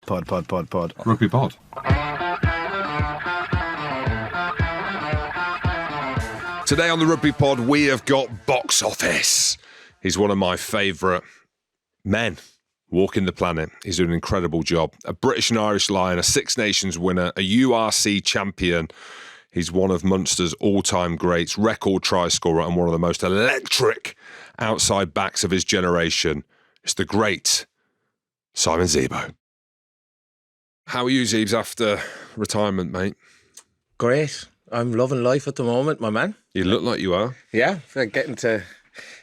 Pod. Rugby pod. Today on the Rugby Pod, we have got Box Office. He's one of my favourite men walking the planet. He's doing an incredible job. A British and Irish Lion, a Six Nations winner, a URC champion. He's one of Munster's all-time greats, record try scorer, and one of the most electric outside backs of his generation. It's the great Simon Zebo. How are you, Zeebs, after retirement, mate? Great. I'm loving life at the moment, my man. You look like you are. Yeah, getting to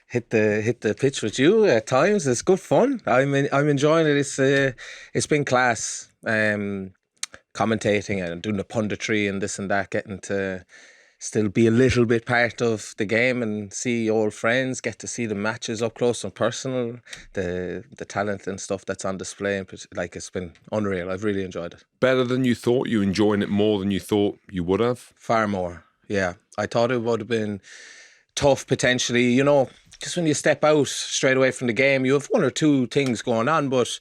hit the pitch with you at times. It's good fun. I'm enjoying it. It's been class. Commentating and doing the punditry and this and that, getting to still be a little bit part of the game and see old friends, get to see the matches up close and personal, the talent and stuff that's on display. Like, it's been unreal. I've really enjoyed it. Better than you thought? You enjoying it more than you thought you would have? Far more, yeah. I thought it would have been tough potentially, you know, just when you step out straight away from the game, you have one or two things going on, but,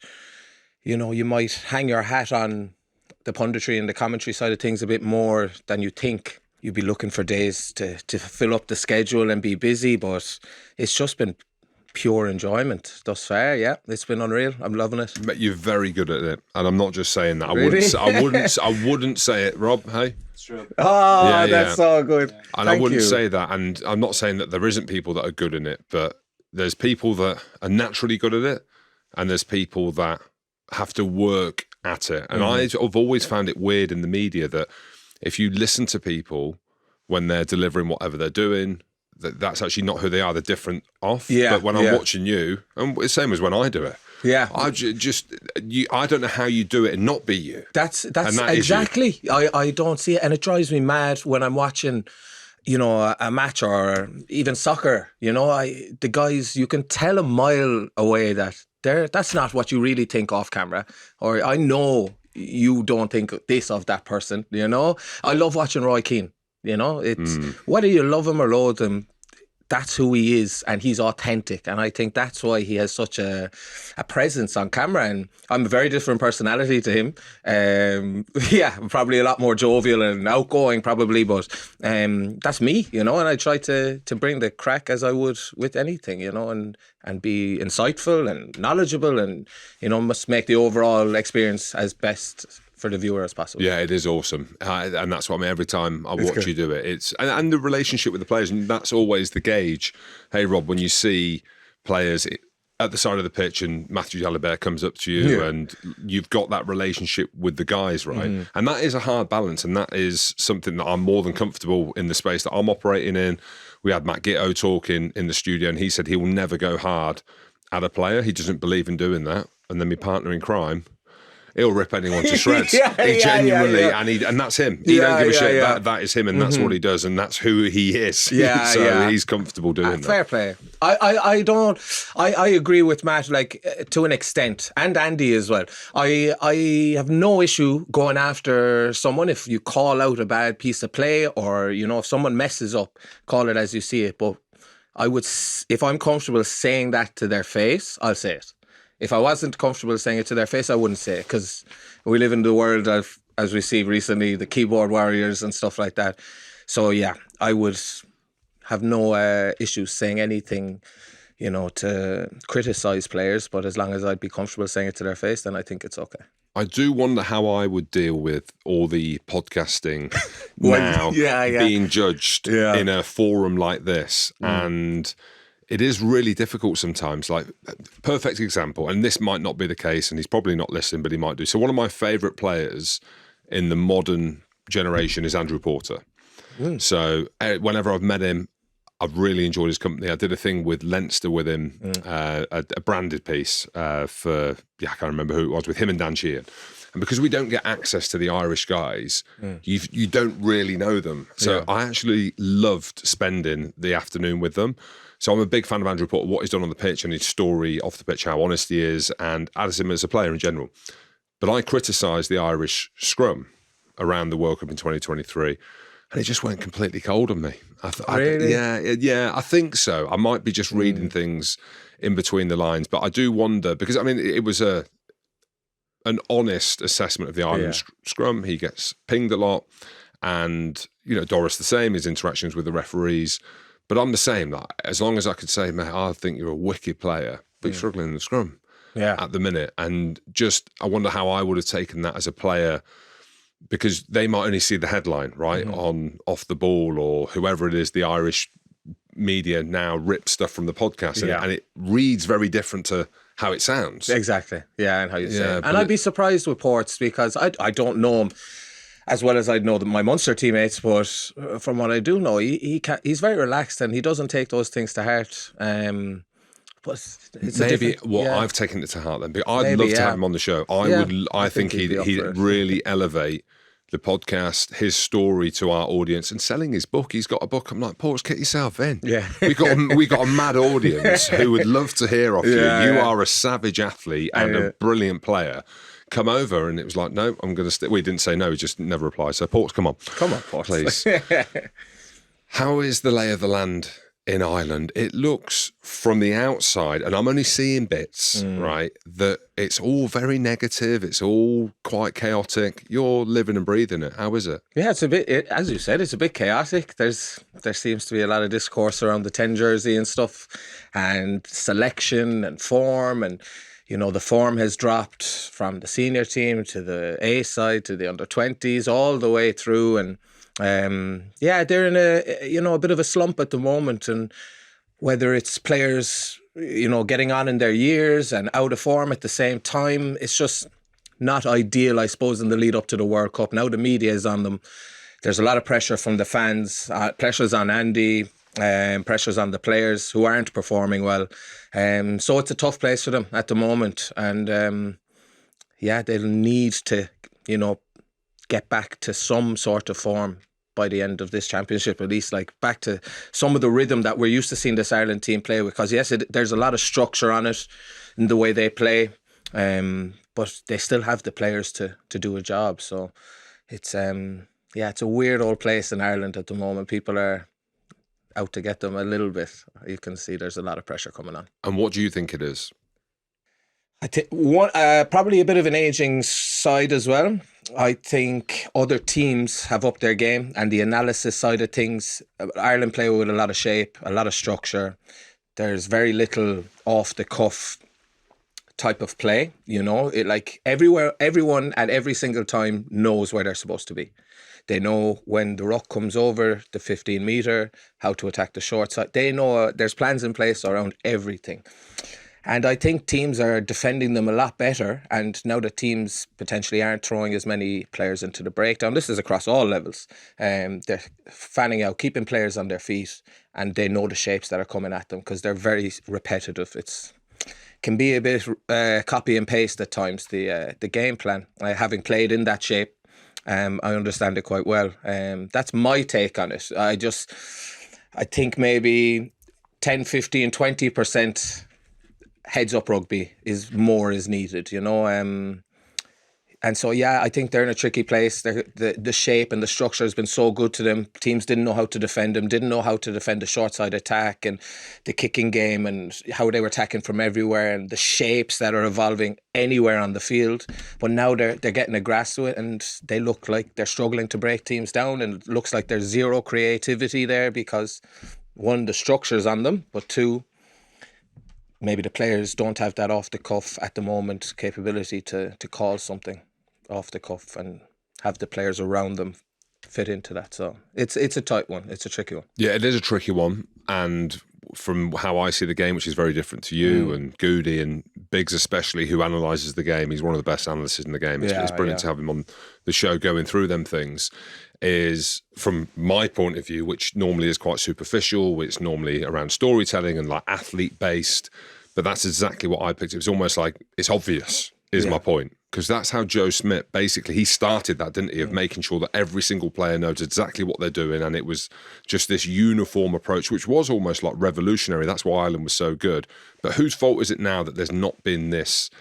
you know, you might hang your hat on the punditry and the commentary side of things a bit more than you think. You'd be looking for days to fill up the schedule and be busy, but it's just been pure enjoyment thus far. Yeah, it's been unreal. I'm loving it. But you're very good at it, and I'm not just saying that. Really? I wouldn't say it, Rob. Hey, It's true. Oh, Yeah, that's so good. and Thank I wouldn't you. say that. And I'm not saying that there isn't people that are good in it, but there's people that are naturally good at it, and there's people that have to work at it. And I've always found it weird in the media that if you listen to people when they're delivering whatever they're doing, that's actually not who they are. They're different off. Yeah, But when I'm yeah. watching you, and it's the same as when I do it, Yeah. I I don't know how you do it and not be you. That's that is you. exactly. I don't see it, and it drives me mad when I'm watching, you know, a match or even soccer. You know, the guys, you can tell a mile away that that's not what you really think off camera, or I know you don't think this of that person. You know, I love watching Roy Keane. You know, it's whether you love him or loathe him, that's who he is, and he's authentic. And I think that's why he has such a presence on camera. And I'm a very different personality to him. Yeah, probably a lot more jovial and outgoing, probably, but that's me, you know. And I try to bring the crack as I would with anything, you know, and be insightful and knowledgeable, and, you know, must make the overall experience as best for the viewer as possible. Yeah, it is awesome, and that's what I mean. Every time I watch you do it, it's and the relationship with the players, and that's always the gauge. Hey, Rob, when you see players at the side of the pitch and Matthew Jalibert comes up to you, and you've got that relationship with the guys, right? And that is a hard balance, and that is something that I'm more than comfortable in the space that I'm operating in. We had Matt Gitto talking in the studio, and he said he will never go hard at a player. He doesn't believe in doing that. And then my partner in crime, he'll rip anyone to shreds. He genuinely, and that's him. He don't give a shit. That is him, and that's what he does, and that's who he is. So he's comfortable doing that. Fair play. I agree with Matt, like, to an extent, and Andy as well. I have no issue going after someone if you call out a bad piece of play, or, you know, if someone messes up, call it as you see it. But I would, if I'm comfortable saying that to their face, I'll say it. If I wasn't comfortable saying it to their face, I wouldn't say it, because we live in the world of, as we see recently, the keyboard warriors and stuff like that. So yeah, I would have no issues saying anything, you know, to criticise players, but as long as I'd be comfortable saying it to their face, then I think it's okay. I do wonder how I would deal with all the podcasting now being judged in a forum like this. And it is really difficult sometimes. Like, perfect example, and this might not be the case, and he's probably not listening, but he might do. So one of my favourite players in the modern generation is Andrew Porter. So whenever I've met him, I've really enjoyed his company. I did a thing with Leinster with him, a branded piece for, I can't remember who it was, with him and Dan Sheehan. And because we don't get access to the Irish guys, you don't really know them. So I actually loved spending the afternoon with them. So I'm a big fan of Andrew Porter, what he's done on the pitch and his story off the pitch, how honest he is, and as him as a player in general. But I criticised the Irish scrum around the World Cup in 2023, and it just went completely cold on me. Really? I think so. I might be just reading things in between the lines, but I do wonder, because, I mean, it was a an honest assessment of the Ireland scrum. He gets pinged a lot, and Doris the same. His interactions with the referees, but I'm the same. Like, as long as I could say, mate, I think you're a wicked player, but you're struggling in the scrum at the minute, and just I wonder how I would have taken that as a player. Because they might only see the headline, right, on Off the Ball or whoever it is, the Irish media now rip stuff from the podcast, and it reads very different to how it sounds. Exactly, and how you say it. And I'd be surprised with Ports because I don't know him as well as I know my Munster teammates, but from what I do know, he's very relaxed and he doesn't take those things to heart. But it's I've taken it to heart then. I'd love to have him on the show. I think he'd really elevate the podcast, his story to our audience, and selling his book. He's got a book. I'm like, Paul, get yourself in. Yeah, we got a mad audience who would love to hear off you. You are a savage athlete and a brilliant player. Come over, and it was like, no, I'm going to stay. We didn't say no. He just never replied. So, Paul, come on, Paul, please. How is the lay of the land in Ireland? It looks from the outside, and I'm only seeing bits, right, that it's all very negative. It's all quite chaotic. You're living and breathing it. How is it? Yeah, it's a bit, as you said, it's a bit chaotic. There seems to be a lot of discourse around the 10 jersey and stuff, and selection and form, and the form has dropped from the senior team to the A side to the under-20s all the way through, and they're in a bit of a slump at the moment, and whether it's players getting on in their years and out of form at the same time, it's just not ideal, I suppose, in the lead up to the World Cup. Now the media is on them. There's a lot of pressure from the fans, pressures on Andy, pressures on the players who aren't performing well, so it's a tough place for them at the moment, and they'll need to get back to some sort of form by the end of this championship, at least, like back to some of the rhythm that we're used to seeing this Ireland team play with. Because yes, there's a lot of structure on it in the way they play, but they still have the players to do a job. So it's it's a weird old place in Ireland at the moment. People are out to get them a little bit. You can see there's a lot of pressure coming on. And what do you think it is? I think probably a bit of an ageing side as well. I think other teams have upped their game, and the analysis side of things, Ireland play with a lot of shape, a lot of structure. There's very little off the cuff type of play. Everyone at every single time knows where they're supposed to be. They know when the ruck comes over the 15 metre, how to attack the short side. They know there's plans in place around everything. And I think teams are defending them a lot better. And now that teams potentially aren't throwing as many players into the breakdown, this is across all levels. They're fanning out, keeping players on their feet, and they know the shapes that are coming at them because they're very repetitive. It can be a bit copy and paste at times, the game plan. Having played in that shape, I understand it quite well. That's my take on it. I think maybe 10, 15, 20% heads up rugby is needed, and so I think they're in a tricky place. The shape and the structure has been so good to them. Teams didn't know how to defend them, didn't know how to defend the short side attack and the kicking game and how they were attacking from everywhere and the shapes that are evolving anywhere on the field. But now they're getting a grasp to it, and they look like they're struggling to break teams down, and it looks like there's zero creativity there because one, the structure's on them, but two, maybe the players don't have that off the cuff at the moment capability to call something off the cuff and have the players around them fit into that. So it's a tight one. It's a tricky one. Yeah, it is a tricky one. And from how I see the game, which is very different to you and Goody and Biggs especially, who analyses the game, he's one of the best analysts in the game. It's brilliant to have him on the show going through them things. Is from my point of view, which normally is quite superficial, it's normally around storytelling and like athlete based, but that's exactly what I picked. It was almost like it's obvious is my point, because that's how Joe Smith basically, he started that, didn't he, of making sure that every single player knows exactly what they're doing, and it was just this uniform approach, which was almost like revolutionary. That's why Ireland was so good. But whose fault is it now that there's not been this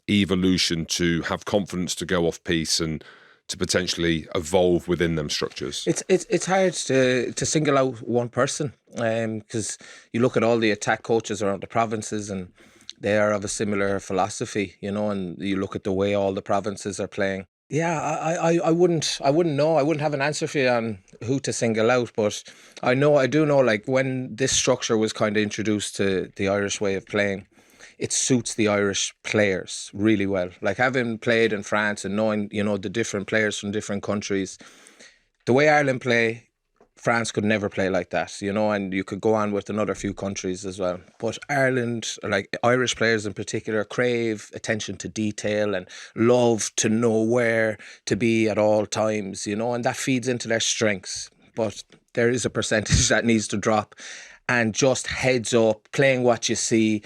evolution to have confidence to go off piece and to potentially evolve within them structures? It's hard to single out one person, because you look at all the attack coaches around the provinces, and they are of a similar philosophy, you know, and you look at the way all the provinces are playing. Yeah, I wouldn't know. I wouldn't have an answer for you on who to single out, but I do know, like, when this structure was kind of introduced to the Irish way of playing, it suits the Irish players really well. Like, having played in France and knowing, you know, the different players from different countries, the way Ireland play, France could never play like that, you know, and you could go on with another few countries as well. But Ireland, like Irish players in particular, crave attention to detail and love to know where to be at all times, you know, and that feeds into their strengths. But there is a percentage that needs to drop, and just heads up, playing what you see.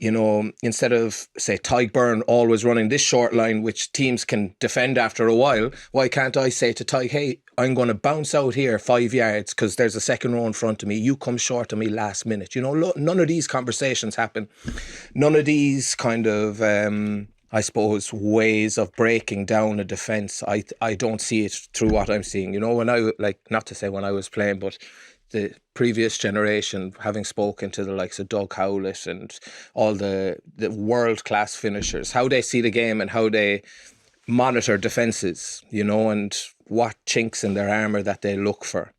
You know, instead of, say, Tyke Byrne always running this short line, which teams can defend after a while, why can't I say to Tyke, hey, I'm going to bounce out here 5 yards because there's a second row in front of me. You come short of me last minute. You know, none of these conversations happen. None of these kind of, I suppose, ways of breaking down a defence. I don't see it through what I'm seeing. You know, when I, like, not to say when I was playing, but the previous generation, having spoken to the likes of Doug Howlett and all the world-class finishers, how they see the game and how they monitor defences, you know, and what chinks in their armour that they look for.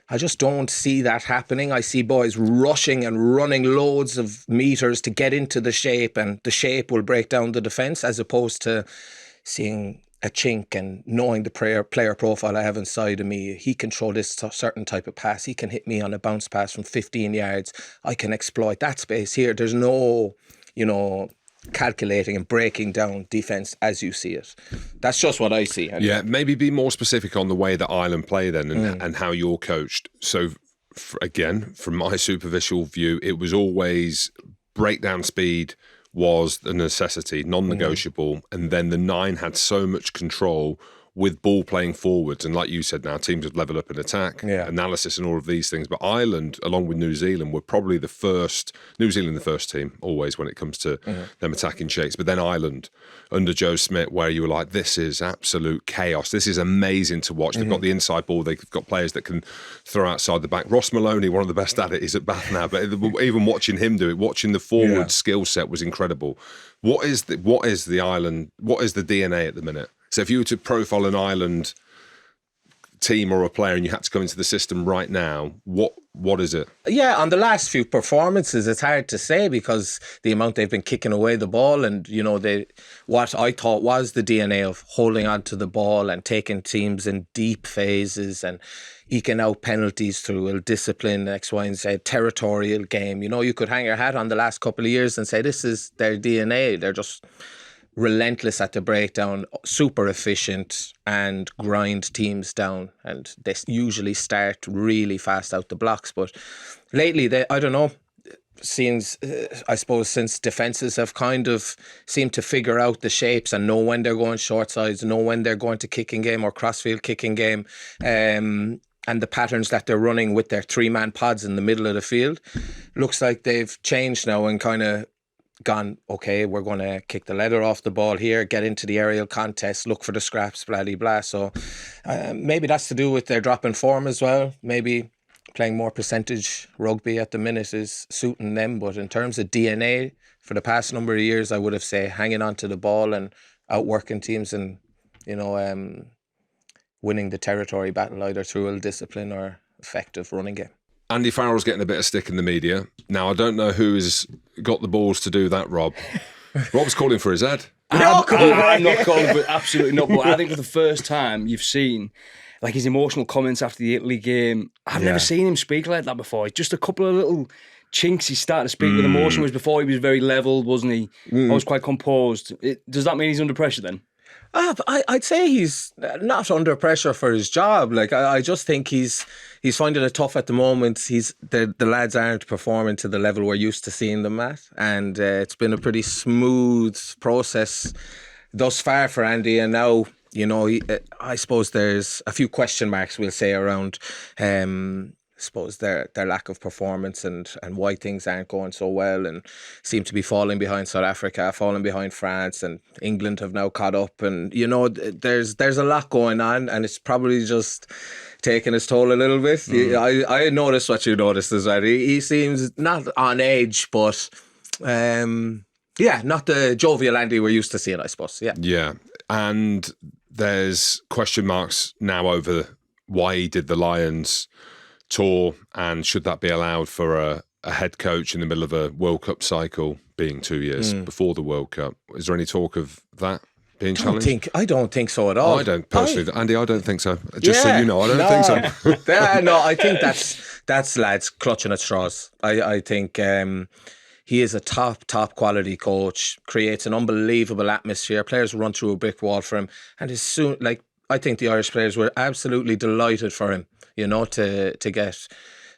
I just don't see that happening. I see boys rushing and running loads of metres to get into the shape, and the shape will break down the defence, as opposed to seeing a chink and knowing the player profile I have inside of me. He can throw this certain type of pass. He can hit me on a bounce pass from 15 yards. I can exploit that space here. There's no, you know, calculating and breaking down defence as you see it. That's just what I see. Anyway. Yeah, maybe be more specific on the way that Ireland play then, and how you're coached. So, again, from my superficial view, it was always breakdown speed was a necessity, non-negotiable, and then the 9 had so much control with ball playing forwards, and like you said, now teams have leveled up in attack, analysis and all of these things, but Ireland, along with New Zealand, were probably the first team always when it comes to them attacking shapes, but then Ireland under Joe Smith, where you were like, this is absolute chaos, this is amazing to watch. They've got the inside ball, they've got players that can throw outside the back. Ross Maloney, one of the best at it, is at Bath now, but even watching him do it, watching the forward skill set was incredible. What is the DNA at the minute? So if you were to profile an Ireland team or a player and you had to come into the system right now, what is it? Yeah, on the last few performances, it's hard to say, because the amount they've been kicking away the ball, and, you know, what I thought was the DNA of holding on to the ball and taking teams in deep phases and eking out penalties through ill-discipline, X, Y, and Z, territorial game. You know, you could hang your hat on the last couple of years and say this is their DNA. They're just relentless at the breakdown, super efficient, and grind teams down, and they usually start really fast out the blocks. But lately, I don't know, I suppose since defences have kind of seemed to figure out the shapes and know when they're going short sides, know when they're going to kicking game or crossfield kicking game, and the patterns that they're running with their 3-man pods in the middle of the field, looks like they've changed now and kind of gone, okay, we're going to kick the leather off the ball here, get into the aerial contest, look for the scraps, blah, blah, blah. So maybe that's to do with their drop in form as well. Maybe playing more percentage rugby at the minute is suiting them. But in terms of DNA, for the past number of years, I would have said hanging on to the ball and outworking teams and, you know, winning the territory battle either through ill-discipline or effective running game. Andy Farrell's getting a bit of stick in the media. Now, I don't know who's got the balls to do that, Rob. Rob's calling for his head. I'm not calling for it, absolutely not. But I think for the first time you've seen, like, his emotional comments after the Italy game. I've never seen him speak like that before. Just a couple of little chinks he started to speak with emotion, whereas before he was very levelled, wasn't he? Always quite composed. Does that mean he's under pressure then? I'd say he's not under pressure for his job. Like, I just think he's finding it tough at the moment. The lads aren't performing to the level we're used to seeing them at, and it's been a pretty smooth process thus far for Andy. And now, you know, I suppose there's a few question marks, we'll say, around suppose their lack of performance and why things aren't going so well, and seem to be falling behind South Africa, falling behind France, and England have now caught up, and, you know, there's a lot going on, and it's probably just taking its toll a little bit. I noticed what you noticed as well. He seems not on edge, but Not the jovial Andy we're used to seeing, I suppose. Yeah. And there's question marks now over why he did the Lions tour, and should that be allowed for a head coach in the middle of a World Cup cycle, being 2 years before the World Cup. Is there any talk of that being challenged? I don't think so at all. I don't personally. Andy, I don't think so. Just so you know, I don't think so. No, I think that's lads clutching at straws. I think he is a top quality coach, creates an unbelievable atmosphere. Players run through a brick wall for him, and I think the Irish players were absolutely delighted for him, to get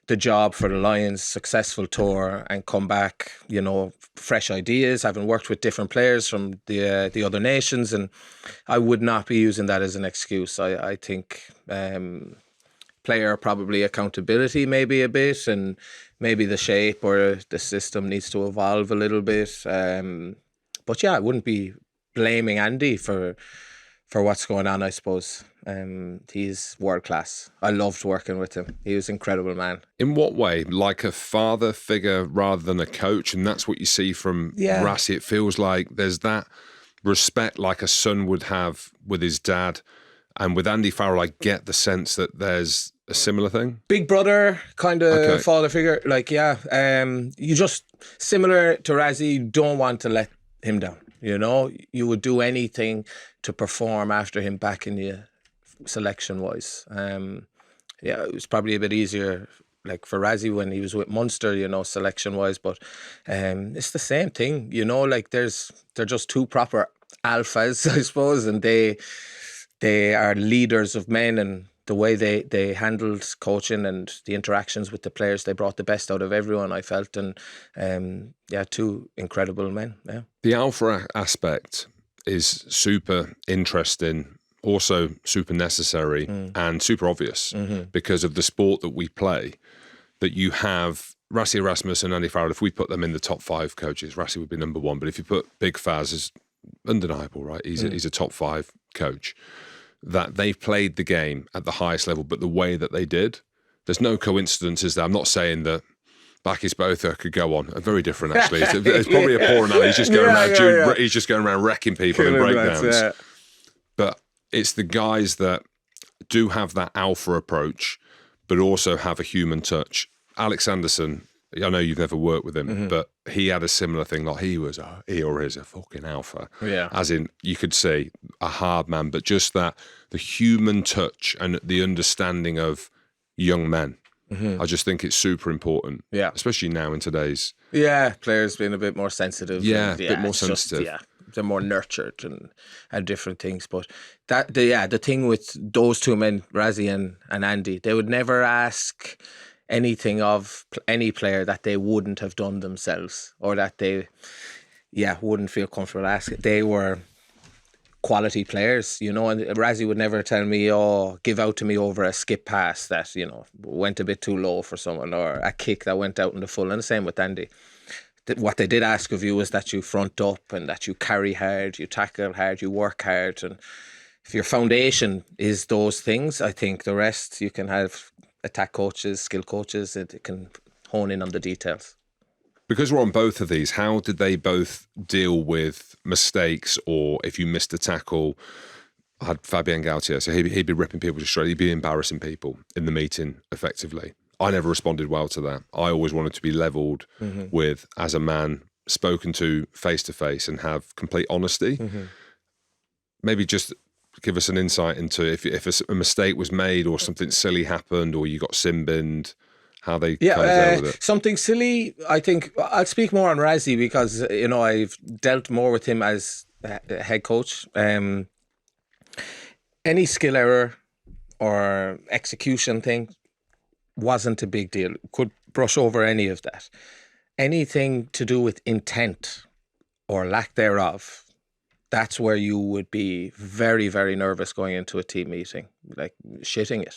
the job for the Lions, successful tour, and come back, fresh ideas, having worked with different players from the other nations, and I would not be using that as an excuse. I think player probably accountability maybe a bit, and maybe the shape or the system needs to evolve a little bit. But I wouldn't be blaming Andy for what's going on, I suppose. He's world class. I loved working with him. He was an incredible man. In what way? Like a father figure rather than a coach? And that's what you see from Rassie. It feels like there's that respect like a son would have with his dad. And with Andy Farrell, I get the sense that there's a similar thing. Big brother kind of father figure. You just, similar to Rassie, you don't want to let him down. You would do anything to perform after him backing you selection-wise. It was probably a bit easier for Rassie when he was with Munster, selection-wise, but it's the same thing, they're just two proper alphas, I suppose, and they are leaders of men, and the way they handled coaching and the interactions with the players, they brought the best out of everyone, I felt. And two incredible men. Yeah. The alpha aspect is super interesting, also super necessary and super obvious because of the sport that we play, that you have Rassie, Erasmus and Andy Farrell. If we put them in the top 5 coaches, Rassie would be number 1. But if you put Big Faz, as undeniable, right? He's a top 5 coach. That they've played the game at the highest level, but the way that they did, there's no coincidences there. I'm not saying that Bakis Botha could go on. Very different, actually. It's probably a poor analogy. He's just going around. He's just going around wrecking people in breakdowns. But it's the guys that do have that alpha approach, but also have a human touch. Alex Anderson, I know you've never worked with him, but he had a similar thing. Like he is a fucking alpha. Yeah. As in, you could say a hard man, but just that the human touch and the understanding of young men. I just think it's super important. Yeah. Especially now in today's. Yeah, players being a bit more sensitive. Yeah, a bit more sensitive. They're more nurtured and different things. But the thing with those two men, Rassie and Andy, they would never ask anything of any player that they wouldn't have done themselves, or that they wouldn't feel comfortable asking. They were quality players, and Rassie would never tell me, give out to me over a skip pass that, went a bit too low for someone, or a kick that went out in the full. And the same with Andy. What they did ask of you is that you front up and that you carry hard, you tackle hard, you work hard. And if your foundation is those things, I think the rest you can have attack coaches, skill coaches, it can hone in on the details. Because we're on both of these, how did they both deal with mistakes, or if you missed a tackle? I had Fabien Gautier, so he'd be ripping people to shreds, he'd be embarrassing people in the meeting effectively. I never responded well to that. I always wanted to be levelled with, as a man, spoken to face, and have complete honesty. Maybe just give us an insight into if a mistake was made or something silly happened or you got sin-binned, how they kind of dealt with it. Something silly, I think, I'll speak more on Rassie because, I've dealt more with him as a head coach. Any skill error or execution thing wasn't a big deal. Could brush over any of that. Anything to do with intent or lack thereof, that's where you would be very, very nervous going into a team meeting, like shitting it,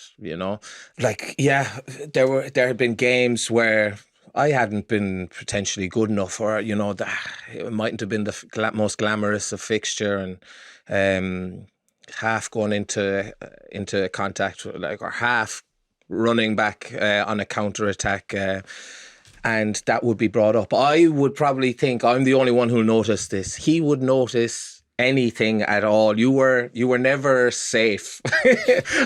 there had been games where I hadn't been potentially good enough, or, it mightn't have been the most glamorous of fixture, and half going into contact, or half running back on a counter attack, and that would be brought up. I would probably think I'm the only one who'll notice this. He would notice anything at all. You were never safe.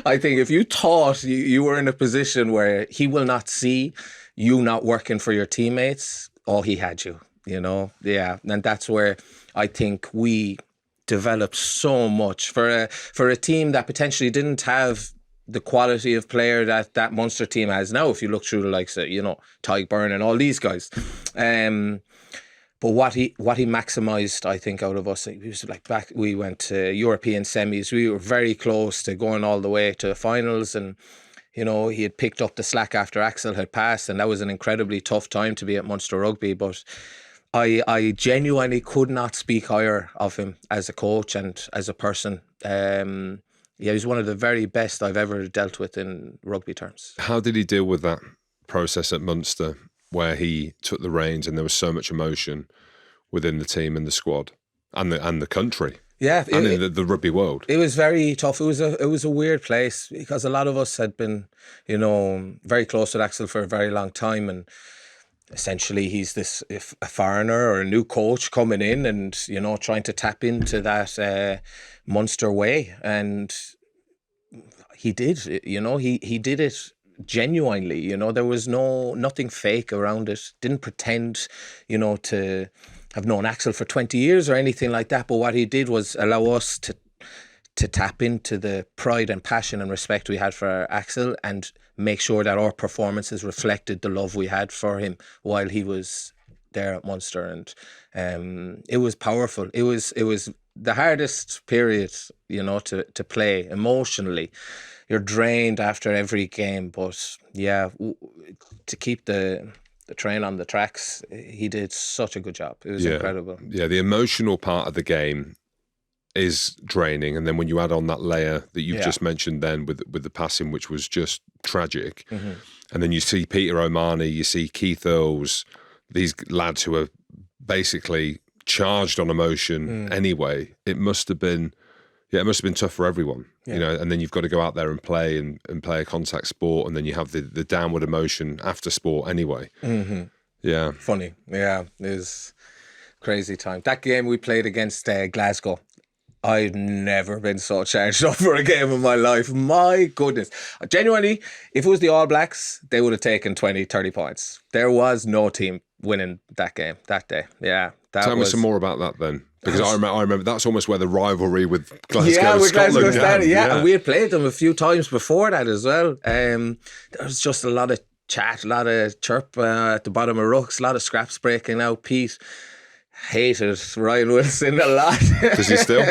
I think if you thought you were in a position where he will not see you not working for your teammates, he had you, Yeah. And that's where I think we developed so much for a team that potentially didn't have the quality of player that Munster team has now. If you look through the likes of, Tyke Byrne and all these guys. But what he maximised, I think, out of us, it was like we went to European semis. We were very close to going all the way to finals, and he had picked up the slack after Axel had passed, and that was an incredibly tough time to be at Munster Rugby. But I genuinely could not speak higher of him as a coach and as a person. He was one of the very best I've ever dealt with in rugby terms. How did he deal with that process at Munster, where he took the reins and there was so much emotion within the team and the squad and the country? Yeah, and in the rugby world. It was very tough. It was a weird place because a lot of us had been, very close with Axel for a very long time, and essentially he's a foreigner or a new coach coming in and, trying to tap into that Munster way. And he did, he did it genuinely, there was nothing fake around it. Didn't pretend, to have known Axel for 20 years or anything like that. But what he did was allow us to tap into the pride and passion and respect we had for Axel and make sure that our performances reflected the love we had for him while he was there at Munster. And it was powerful. It was the hardest period, to play emotionally. You're drained after every game, but yeah, to keep the train on the tracks, he did such a good job. It was incredible. Yeah, the emotional part of the game is draining, and then when you add on that layer that you've just mentioned then with the passing, which was just tragic, and then you see Peter O'Mahony, you see Keith Earls, these lads who are basically charged on emotion anyway. It must have been tough for everyone, and then you've got to go out there and play a contact sport, and then you have the downward emotion after sport anyway. Yeah. Funny. Yeah, it was crazy time. That game we played against Glasgow, I've never been so charged up for a game in my life. My goodness. Genuinely, if it was the All Blacks, they would have taken 20, 30 points. There was no team winning that game that day. Yeah. Tell me some more about that then. Because I remember that's almost where the rivalry with Glasgow Scotland started. Yeah, and we had played them a few times before that as well. There was just a lot of chat, a lot of chirp at the bottom of rucks, a lot of scraps breaking out. Pete hated Ryan Wilson a lot. Does he still?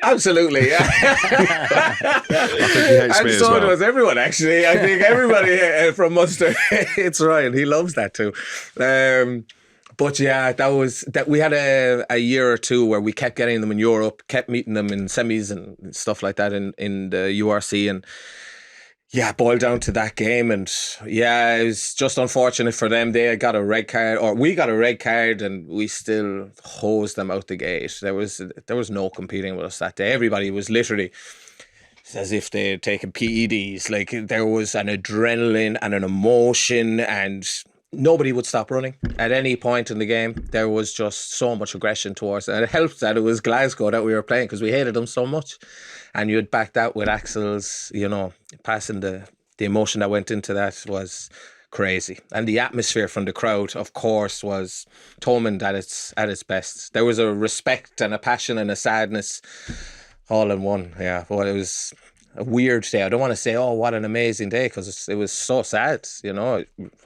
Absolutely, yeah. I think he hates me as well. And so does everyone, actually. I think everybody from Munster hates Ryan. He loves that too. But yeah, that we had a year or two where we kept getting them in Europe, kept meeting them in semis and stuff like that in the URC, and boiled down to that game. And yeah, it was just unfortunate for them. They got a red card, or we got a red card, and we still hosed them out the gate. There was no competing with us that day. Everybody was literally as if they had taken PEDs. Like, there was an adrenaline and an emotion, and nobody would stop running at any point in the game. There was just so much aggression towards it. And it helped that it was Glasgow that we were playing, because we hated them so much. And you'd back that with Axel's, passing the emotion that went into that was crazy. And the atmosphere from the crowd, of course, was Thomond at its best. There was a respect and a passion and a sadness all in one. Yeah, well, it was a weird day. I don't want to say, oh, what an amazing day, because it was so sad.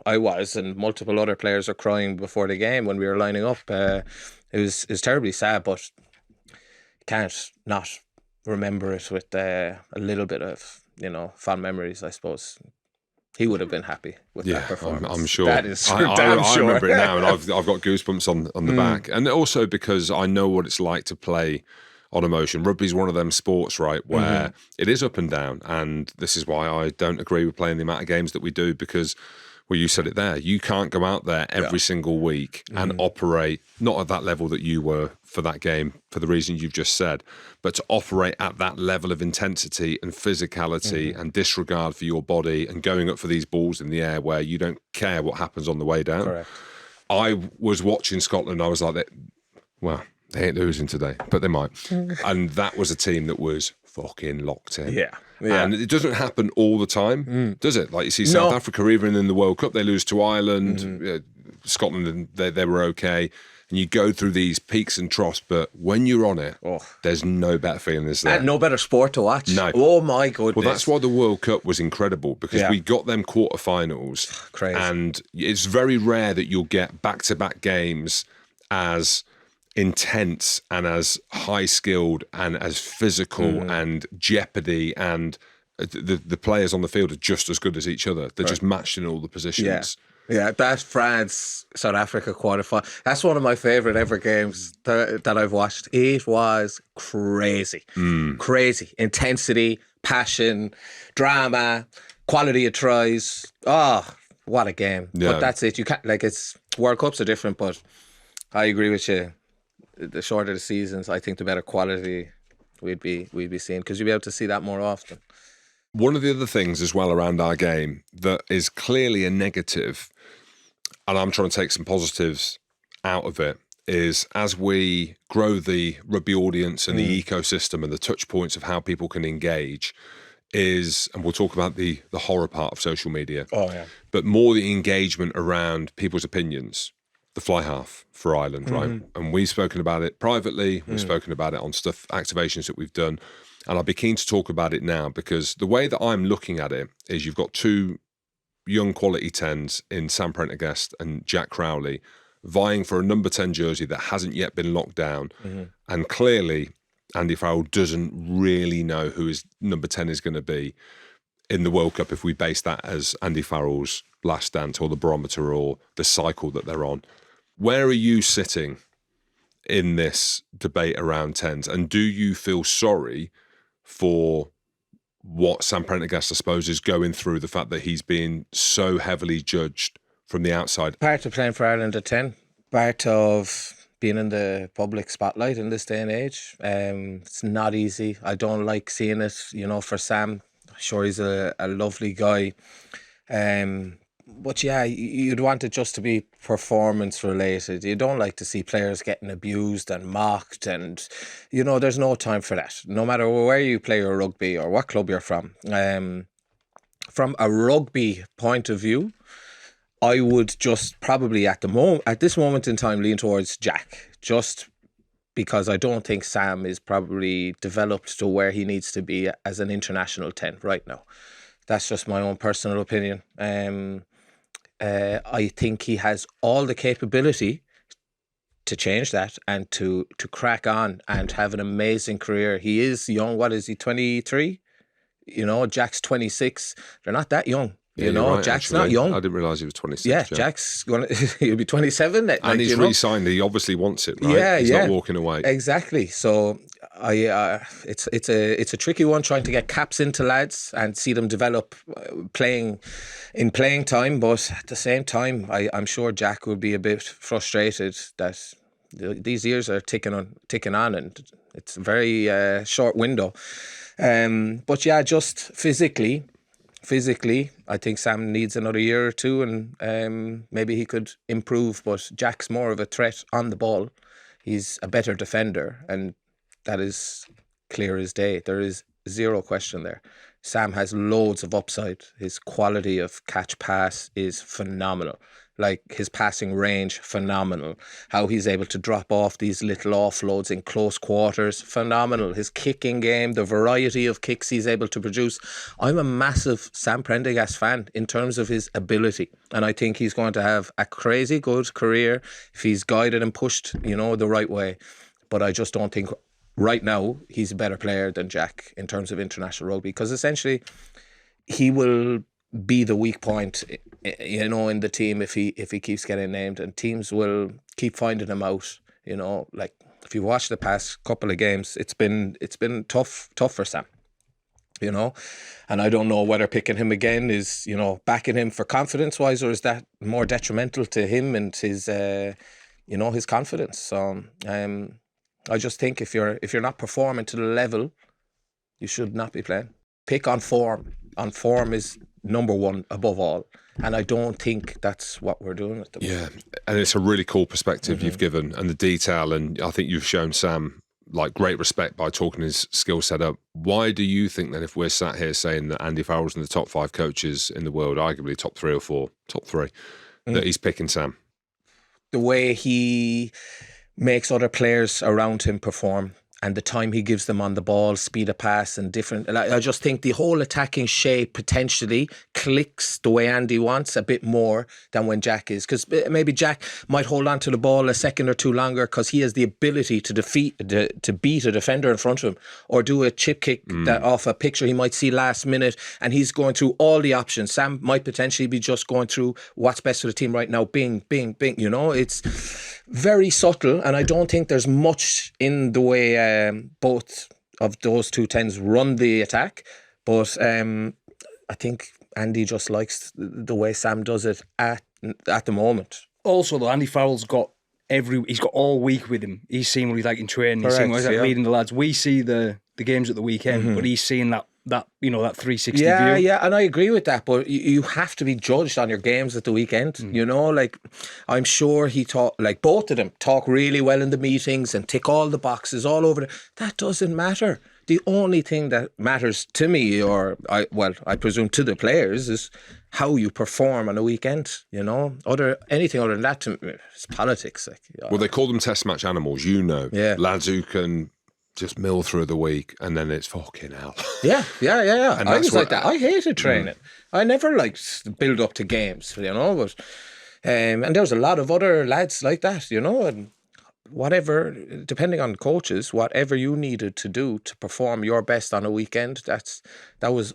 I was, and multiple other players were crying before the game when we were lining up. It was terribly sad, but you can't not remember it with a little bit of fond memories, I suppose. He would have been happy with that performance. I'm sure. That is damn I sure. remember it now, and I've got goosebumps on the back, and also because I know what it's like to play on emotion. Rugby's one of them sports, right, where it is up and down, and this is why I don't agree with playing the amount of games that we do, because Well, you said it there. You can't go out there every single week and operate, not at that level that you were for that game, for the reason you've just said, but to operate at that level of intensity and physicality and disregard for your body and going up for these balls in the air where you don't care what happens on the way down. Correct. I was watching Scotland and I was like, well, they ain't losing today, but they might. And that was a team that was fucking locked in. Yeah. And it doesn't happen all the time, does it? Like you see South Africa, even in the World Cup, they lose to Ireland. Scotland, they were okay. And you go through these peaks and troughs, but when you're on it, there's no better feeling, is there? And no better sport to watch. No. Oh my goodness. Well, that's why the World Cup was incredible, because we got them quarterfinals. Crazy. And it's very rare that you'll get back-to-back games as intense and as high-skilled and as physical and jeopardy, and the players on the field are just as good as each other. They're just matched in all the positions. Yeah, that France-South Africa quarterfinal, that's one of my favourite ever games that I've watched. It was crazy. Crazy. Intensity, passion, drama, quality of tries. Oh, what a game. Yeah. But that's it. You can't, it's World Cups are different, but I agree with you. The shorter the seasons, I think the better quality we'd be seeing, because you'd be able to see that more often. One of the other things as well around our game that is clearly a negative, and I'm trying to take some positives out of it, is as we grow the rugby audience and the ecosystem and the touch points of how people can engage, and we'll talk about the horror part of social media, but more the engagement around people's opinions. The fly half for Ireland, right? And we've spoken about it privately, we've spoken about it on activations that we've done, and I'd be keen to talk about it now, because the way that I'm looking at it is you've got two young quality 10s in Sam Prendergast and Jack Crowley vying for a number 10 jersey that hasn't yet been locked down, and clearly Andy Farrell doesn't really know who his number 10 is going to be in the World Cup if we base that as Andy Farrell's last dance or the barometer or the cycle that they're on. Where are you sitting in this debate around 10s? And do you feel sorry for what Sam Prendergast, I suppose, is going through, the fact that he's being so heavily judged from the outside? Part of playing for Ireland at 10, part of being in the public spotlight in this day and age. It's not easy. I don't like seeing it, for Sam. I'm sure he's a lovely guy. But yeah, you'd want it just to be performance related. You don't like to see players getting abused and mocked, and there's no time for that. No matter where you play your rugby or what club you're from. From a rugby point of view, I would just probably at this moment in time lean towards Jack, just because I don't think Sam is probably developed to where he needs to be as an international 10 right now. That's just my own personal opinion. I think he has all the capability to change that and to crack on and have an amazing career. He is young. What is he, 23? Jack's 26. They're not that young. Right, Jack's actually not young. I didn't realise he was 26. Yeah, Jack's he'll be 27. And he's re-signed. He obviously wants it, right? Yeah, he's not walking away. Exactly. So it's a tricky one, trying to get caps into lads and see them develop playing time. But at the same time, I'm sure Jack would be a bit frustrated that these years are ticking on, and it's a very short window. But yeah, just physically, I think Sam needs another year or two, and maybe he could improve. But Jack's more of a threat on the ball. He's a better defender, and that is clear as day. There is zero question there. Sam has loads of upside. His quality of catch pass is phenomenal. Like his passing range, phenomenal. How he's able to drop off these little offloads in close quarters, phenomenal. His kicking game, the variety of kicks he's able to produce. I'm a massive Sam Prendergast fan in terms of his ability. And I think he's going to have a crazy good career if he's guided and pushed, the right way. But I just don't think right now he's a better player than Jack in terms of international rugby, because essentially he will be the weak point, in the team if he keeps getting named, and teams will keep finding him out. Like if you watch the past couple of games, it's been tough for Sam. you know. And I don't know whether picking him again is, you know, backing him for confidence-wise, or is that more detrimental to him and his, you know, his confidence. So I just think if you're not performing to the level, you should not be playing. Pick on form. On form is number one above all. And I don't think that's what we're doing at the moment. Yeah, and it's a really cool perspective you've given, and the detail, and I think you've shown Sam like great respect by talking his skill set up. Why do you think then, if we're sat here saying that Andy Farrell's in the top 5 coaches in the world, arguably top 3 or 4, top 3, that he's picking Sam? The way he makes other players around him perform, and the time he gives them on the ball, speed of pass and different. I just think the whole attacking shape potentially clicks the way Andy wants a bit more than when Jack is. Because maybe Jack might hold on to the ball a second or two longer because he has the ability to beat a defender in front of him, or do a chip kick that off a picture he might see last minute, and he's going through all the options. Sam might potentially be just going through what's best for the team right now. Bing, bing, bing. You know, it's very subtle, and I don't think there's much in the way both of those two tens run the attack. But I think Andy just likes the way Sam does it at the moment. Also, though, Andy Farrell's got he's got all week with him. He's seen what he's like in training. He's seen what he's like leading the lads. We see the games at the weekend, but he's seeing that you know, that 360 view. Yeah, and I agree with that, but you have to be judged on your games at the weekend. You know, like, I'm sure he like both of them talk really well in the meetings and tick all the boxes all over. That doesn't matter. The only thing that matters to me, or I presume to the players, is how you perform on a weekend. You know, anything other than that, to me, it's politics. Like, well, they call them test match animals. You know, lads who can just mill through the week, and then it's fucking hell. Yeah. And I was like that. I hated training. I never liked build up to games, you know. But and there was a lot of other lads like that, you know. And whatever, depending on coaches, whatever you needed to do to perform your best on a weekend, that was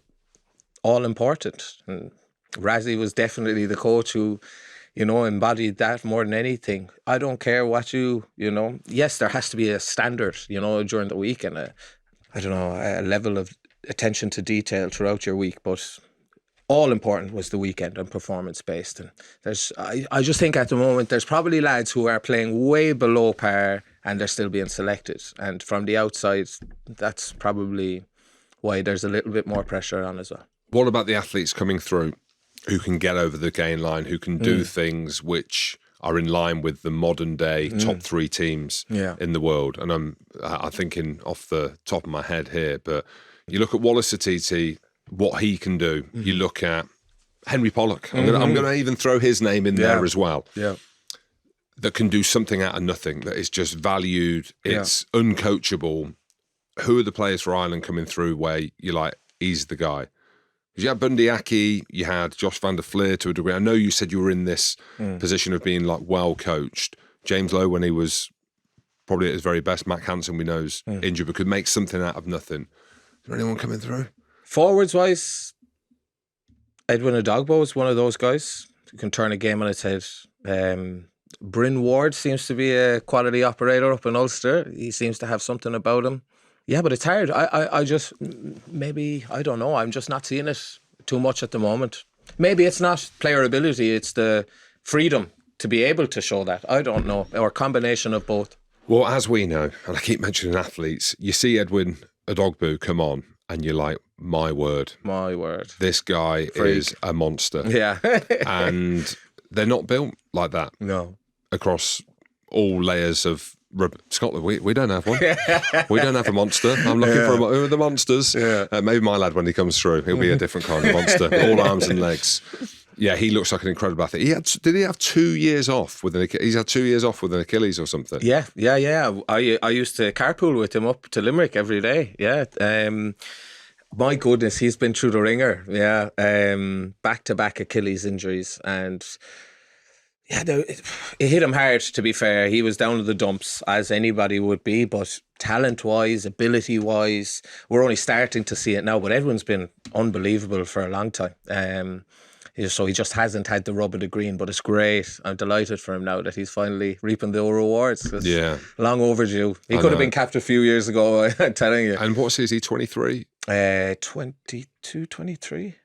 all important. And Rassie was definitely the coach who, you know, embodied that more than anything. I don't care what you know. Yes, there has to be a standard, you know, during the week, and a level of attention to detail throughout your week. But all important was the weekend and performance based. And I just think at the moment there's probably lads who are playing way below par and they're still being selected. And from the outside, that's probably why there's a little bit more pressure on as well. What about the athletes coming through who can get over the gain line, who can do things which are in line with the modern day top 3 teams in the world? And I'm thinking off the top of my head here, but you look at Wallace Atiti, what he can do. You look at Henry Pollock. I'm going to even throw his name in there as well. Yeah, that can do something out of nothing. That is just valued. It's uncoachable. Who are the players for Ireland coming through where you're like, he's the guy? Because you had Bundy Aki, you had Josh van der Fleer to a degree. I know you said you were in this position of being like well coached. James Lowe, when he was probably at his very best, Matt Hansen, we know, is injured, but could make something out of nothing. Is there anyone coming through? Forwards wise, Edwin Adogbo is one of those guys who can turn a game on its head. Bryn Ward seems to be a quality operator up in Ulster. He seems to have something about him. Yeah, but it's hard. I just, maybe, I don't know. I'm just not seeing it too much at the moment. Maybe it's not player ability. It's the freedom to be able to show that. I don't know. Or a combination of both. Well, as we know, and I keep mentioning athletes, you see Edwin Adogbo come on and you're like, my word. This guy is a monster. Yeah. And they're not built like that. No. Across all layers of Scotland, we don't have one. We don't have a monster. I'm looking for who are the monsters? Yeah. Maybe my lad, when he comes through, he'll be a different kind of monster. All arms and legs. Yeah, he looks like an incredible athlete. Did he have 2 years off with an Achilles? He's had 2 years off with an Achilles or something. Yeah. I used to carpool with him up to Limerick every day. Yeah. My goodness, he's been through the ringer. Yeah. Back-to-back Achilles injuries. And yeah, it hit him hard, to be fair. He was down to the dumps, as anybody would be, but talent-wise, ability-wise, we're only starting to see it now, but Edwin's been unbelievable for a long time. So he just hasn't had the rub of the green, but it's great. I'm delighted for him now that he's finally reaping the rewards. Yeah. Long overdue. He could have been capped a few years ago, I'm telling you. And what's he, 23? 22, 23?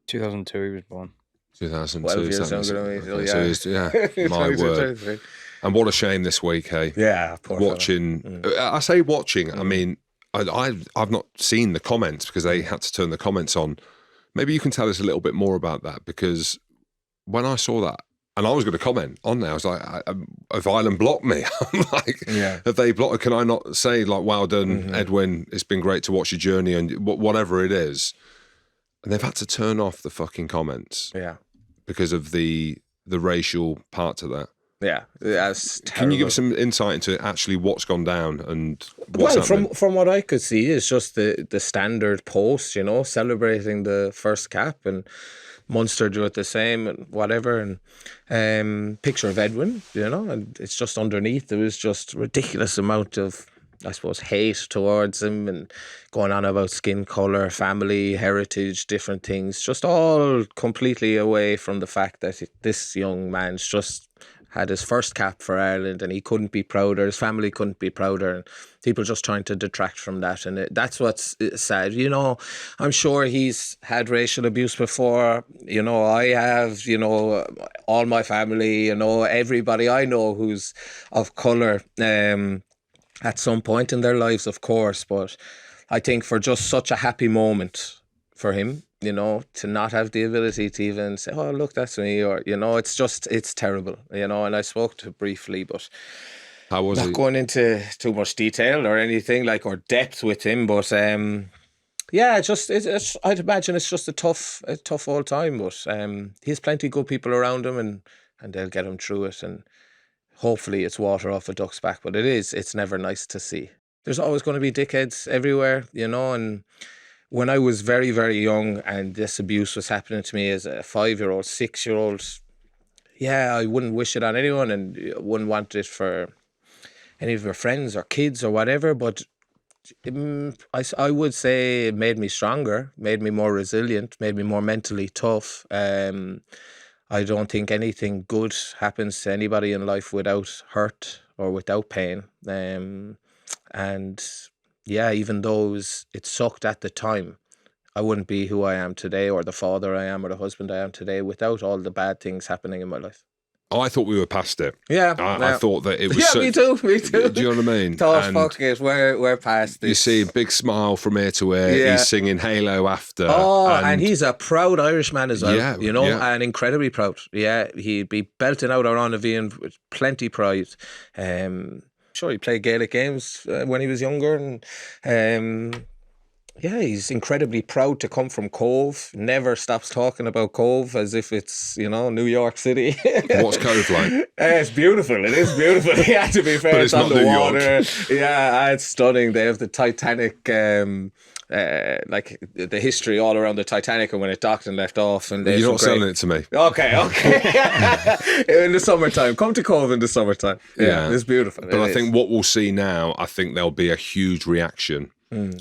2002 he was born. 2002. 12 years younger than me. Okay, so he's, my word. 23. And what a shame this week, hey? Yeah, poor watching. I say watching. I mean, I've not seen the comments because they had to turn the comments on. Maybe you can tell us a little bit more about that, because when I saw that, and I was going to comment on there, I was like, have Ireland blocked me? I'm like, have they blocked? Can I not say, like, well done, Edwin, it's been great to watch your journey and whatever it is? And they've had to turn off the fucking comments. Yeah. Because of the racial part to that. Yeah, that's terrible. Can you give us some insight into actually what's gone down and what's happening? From what I could see, it's just the standard post, celebrating the first cap, and Munster do it the same and whatever, and picture of Edwin, and it's just underneath. There was just ridiculous amount of, I suppose, hate towards him, and going on about skin colour, family, heritage, different things, just all completely away from the fact that this young man's just had his first cap for Ireland and he couldn't be prouder, his family couldn't be prouder, and people just trying to detract from that. And that's what's sad. I'm sure he's had racial abuse before. I have, all my family, everybody I know who's of colour at some point in their lives, of course. But I think for just such a happy moment for him, to not have the ability to even say, oh, look, that's me, or, it's terrible, and I spoke to briefly, but how was not going into too much detail or anything or depth with him, but yeah, I'd imagine it's just a tough old time, but he has plenty of good people around him, and they'll get him through it, and hopefully it's water off a duck's back, but it's never nice to see. There's always going to be dickheads everywhere, and when I was very, very young and this abuse was happening to me as a 5-year-old, 6-year-old, I wouldn't wish it on anyone and wouldn't want it for any of your friends or kids or whatever. But I would say it made me stronger, made me more resilient, made me more mentally tough. I don't think anything good happens to anybody in life without hurt or without pain. Even though it sucked at the time, I wouldn't be who I am today, or the father I am, or the husband I am today, without all the bad things happening in my life. Oh, I thought we were past it. Yeah. I thought that it was... Yeah, me too. Do you know what I mean? Fuck it, we're past this. You see a big smile from ear to ear. Yeah. He's singing Halo after. Oh, and he's a proud Irishman as well, and incredibly proud. Yeah, he'd be belting out our Onavian with plenty pride. Sure, he played Gaelic games when he was younger, and he's incredibly proud to come from Cove. Never stops talking about Cove as if it's New York City. What's Cove like? It's beautiful. It is beautiful. Yeah, to be fair, it's on the New water. York. Yeah, it's stunning. They have the Titanic. The history all around the Titanic and when it docked and left off. And you're not selling it to me. Okay. In the summertime. Come to Cove in the summertime. Yeah. It's beautiful. But I think what we'll see now, I think there'll be a huge reaction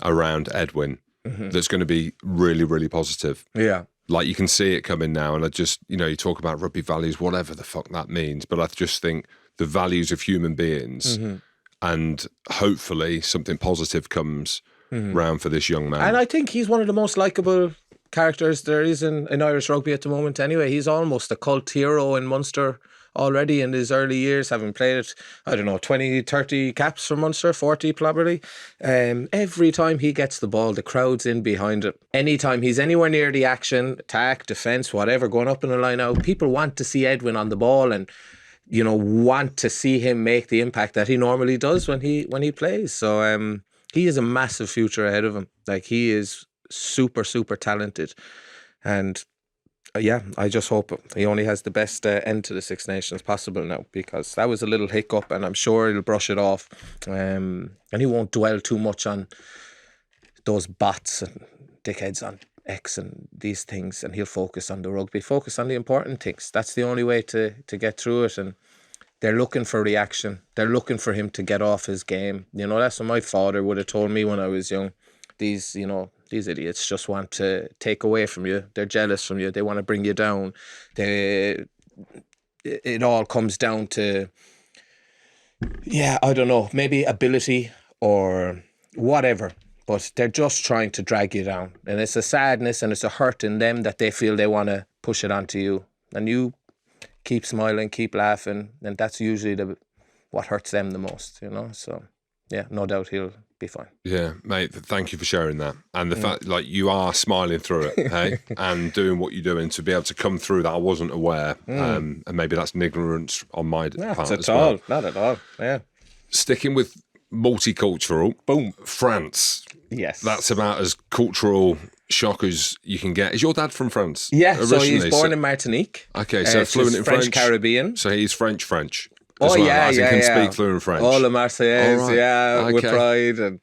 around Edwin that's going to be really, really positive. Yeah. Like you can see it coming now. And I just, you talk about rugby values, whatever the fuck that means. But I just think the values of human beings and hopefully something positive comes round for this young man. And I think he's one of the most likeable characters there is in Irish rugby at the moment anyway. He's almost a cult hero in Munster already in his early years, having played, 20, 30 caps for Munster, 40 probably. Every time he gets the ball, the crowd's in behind it. Anytime he's anywhere near the action, attack, defence, whatever, going up in the line out, people want to see Edwin on the ball and want to see him make the impact that he normally does when he plays. So he has a massive future ahead of him. He is super, super talented. And I just hope he only has the best end to the Six Nations possible now, because that was a little hiccup and I'm sure he'll brush it off. And he won't dwell too much on those bots and dickheads on X and these things, and he'll focus on the rugby, focus on the important things. That's the only way to get through it. And they're looking for reaction. They're looking for him to get off his game. That's what my father would have told me when I was young. These These idiots just want to take away from you. They're jealous from you. They want to bring you down. It all comes down to, I don't know, maybe ability or whatever. But they're just trying to drag you down. And it's a sadness and it's a hurt in them that they feel they want to push it onto you. And you keep smiling, keep laughing. And that's usually what hurts them the most, you know. So, yeah, no doubt he'll be fine. Yeah, mate, thank you for sharing that. And the fact, like, you are smiling through it, hey, and doing what you're doing to be able to come through that I wasn't aware. And maybe that's an ignorance on my part as well. Not at all, yeah. Sticking with multicultural. Boom. France. Yes. That's about as cultural shock as you can get. Is your dad from France? Yeah, so he's born in Martinique. Okay, so fluent in French. Caribbean. So he's French. Oh, well, yeah, as he can speak fluent French. All the Marseillaise, right. with pride. And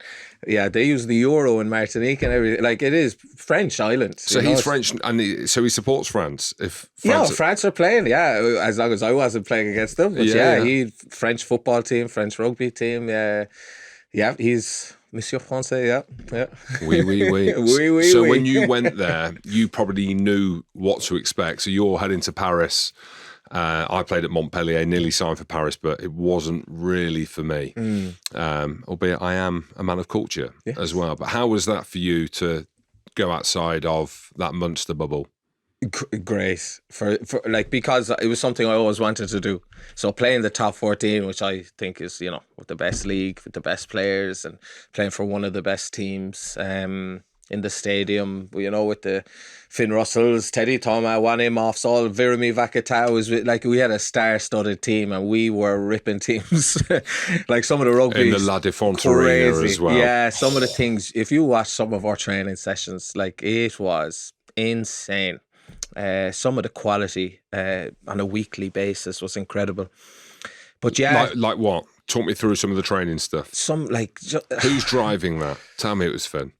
yeah, they use the euro in Martinique and everything. Like, it is French island. So he's French, and so he supports France. France are playing, as long as I wasn't playing against them. But he French football team, French rugby team. Yeah, he's Monsieur Français, yeah. Oui. Oui, so when you went there, you probably knew what to expect. So you're heading to Paris. I played at Montpellier, nearly signed for Paris, but it wasn't really for me. Albeit I am a man of culture as well. But how was that for you to go outside of that Munster bubble? Great because it was something I always wanted to do. So playing the top 14, which I think is, you know, with the best league, with the best players, and playing for one of the best teams in the stadium, you know, with the Finn Russells, Teddy Thomas, Juan Moffs, all Virimi Vakata, was like, we had a star-studded team and we were ripping teams. Like some of the rugby in the La Défense arena as well. Yeah, some of the things, if you watch some of our training sessions, like, it was insane. Some of the quality on a weekly basis was incredible. But yeah, like what? Talk me through some of the training stuff. Who's driving that? Tell me it was Finn.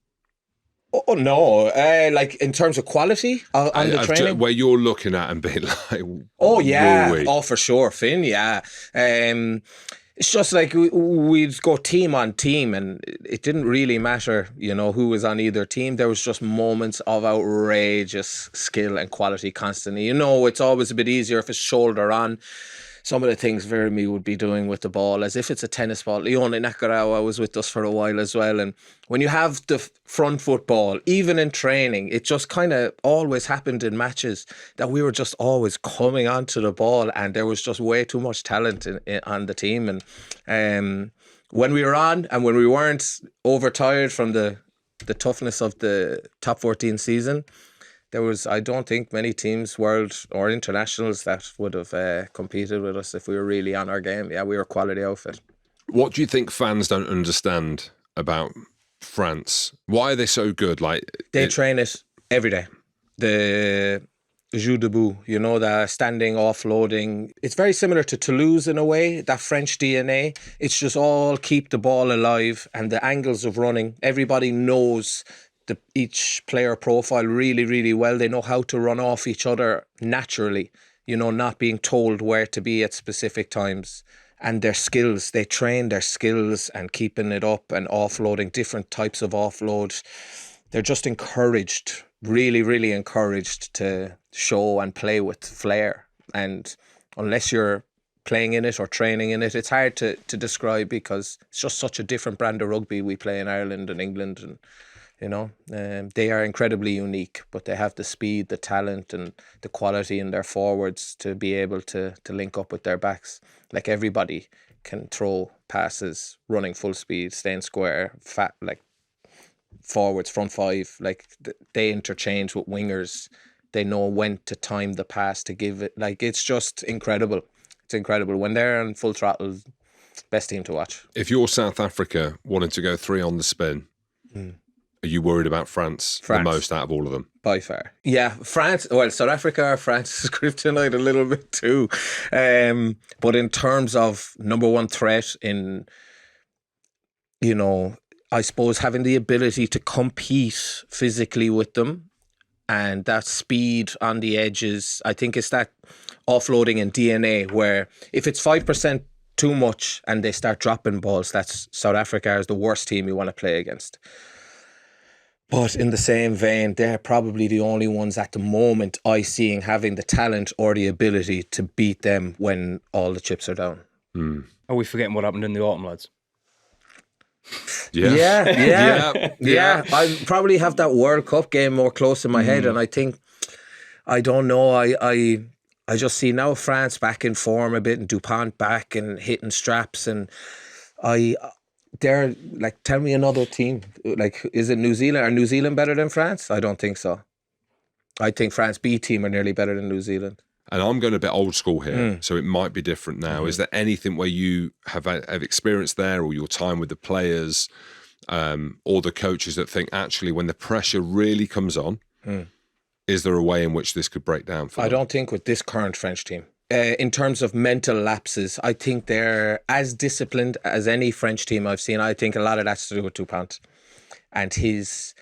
Oh no! Like in terms of quality on the training, where you're looking at and being like, oh yeah, oh for sure, Finn. Yeah, it's just like we'd go team on team, and it didn't really matter, you know, who was on either team. There was just moments of outrageous skill and quality constantly. You know, it's always a bit easier if it's shoulder on. Some of the things Virimi would be doing with the ball, as if it's a tennis ball. Leone Nakarawa was with us for a while as well. And when you have the front foot ball, even in training, it just kind of always happened in matches that we were just always coming onto the ball, and there was just way too much talent on the team. And when we were on and when we weren't overtired from the toughness of the top 14 season, there was, I don't think, many teams, world or internationals, that would have competed with us if we were really on our game. Yeah, we were a quality outfit. What do you think fans don't understand about France? Why are they so good? Like, they train it every day. The jeu debout, you know, the standing, offloading. It's very similar to Toulouse in a way, that French DNA. It's just all keep the ball alive, and the angles of running. Everybody knows each player profile really, really well. They know how to run off each other naturally, you know, not being told where to be at specific times. And their skills, they train their skills and keeping it up and offloading, different types of offload. They're just encouraged, really, really encouraged to show and play with flair. And unless you're playing in it or training in it, it's hard to describe, because it's just such a different brand of rugby we play in Ireland and England. And you know, they are incredibly unique, but they have the speed, the talent, and the quality in their forwards to be able to link up with their backs. Like, everybody can throw passes, running full speed, staying square, like forwards, front five. Like, they interchange with wingers. They know when to time the pass to give it. Like, it's just incredible. It's incredible. When they're on full throttle, best team to watch. If you're South Africa wanting to go 3 on the spin, are you worried about France the most out of all of them? By far. Yeah, France, well, South Africa, France is kryptonite a little bit too. But in terms of number one threat in, you know, I suppose having the ability to compete physically with them, and that speed on the edges, I think it's that offloading and DNA where if it's 5% too much and they start dropping balls, that's South Africa is the worst team you want to play against. But in the same vein, they're probably the only ones at the moment I seeing having the talent or the ability to beat them when all the chips are down. Are we forgetting what happened in the autumn, lads? Yeah. I probably have that World Cup game more close in my head, and I think, I don't know, I just see now France back in form a bit, and Dupont back and hitting straps, and they're like, tell me another team. Like, is it New Zealand? Are New Zealand better than France? I don't think so. I think France B team are nearly better than New Zealand. And I'm going a bit old school here, so it might be different now. Is there anything where you have experience there, or your time with the players, or the coaches, that think actually when the pressure really comes on, is there a way in which this could break down for them? I don't think with this current French team. In terms of mental lapses, I think they're as disciplined as any French team I've seen. I think a lot of that's to do with Dupont and his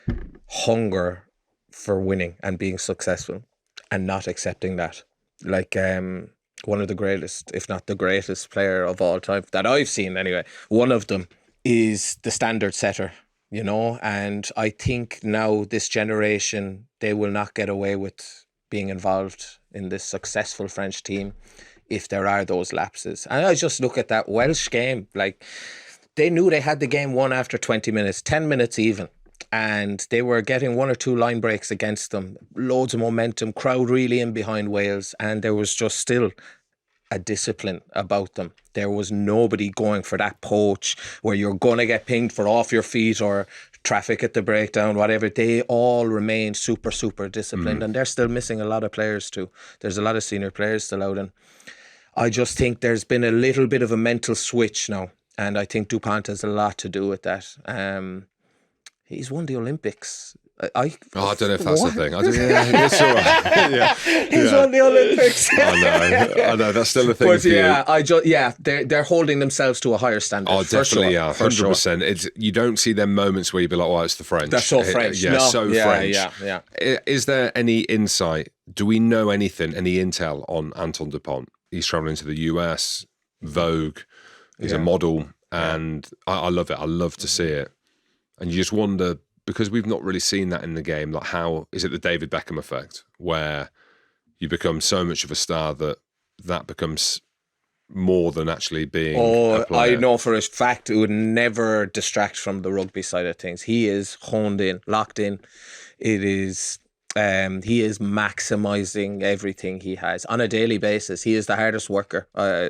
hunger for winning and being successful and not accepting that. Like one of the greatest, if not the greatest player of all time that I've seen anyway, one of them is the standard setter, you know, and I think now this generation, they will not get away with being involved in this successful French team if there are those lapses. And I just look at that Welsh game, like they knew they had the game won after 20 minutes, 10 minutes even, and they were getting one or two line breaks against them, loads of momentum, crowd really in behind Wales, and there was just still a discipline about them. There was nobody going for that poach where you're going to get pinged for off your feet or traffic at the breakdown, whatever. They all remain super, super disciplined, and they're still missing a lot of players too. There's a lot of senior players still out, and I just think there's been a little bit of a mental switch now, and I think Dupont has a lot to do with that. He's won the Olympics. I don't know if that's the thing. It's all right. He's won the Olympics. I know. That's still the thing. But they're holding themselves to a higher standard. Oh, definitely, sure, 100%. It's, you don't see them moments where you be like, "Oh, it's the French." They're so French. French. Yeah. Is there any insight? Do we know anything? Any intel on Antoine Dupont? He's traveling to the US, Vogue. He's a model, and I love it. I love to see it, and you just wonder, because we've not really seen that in the game, like how is it the David Beckham effect, where you become so much of a star that becomes more than actually being a player? I know for a fact it would never distract from the rugby side of things. He is honed in, locked in. It is, he is maximising everything he has on a daily basis. He is the hardest worker.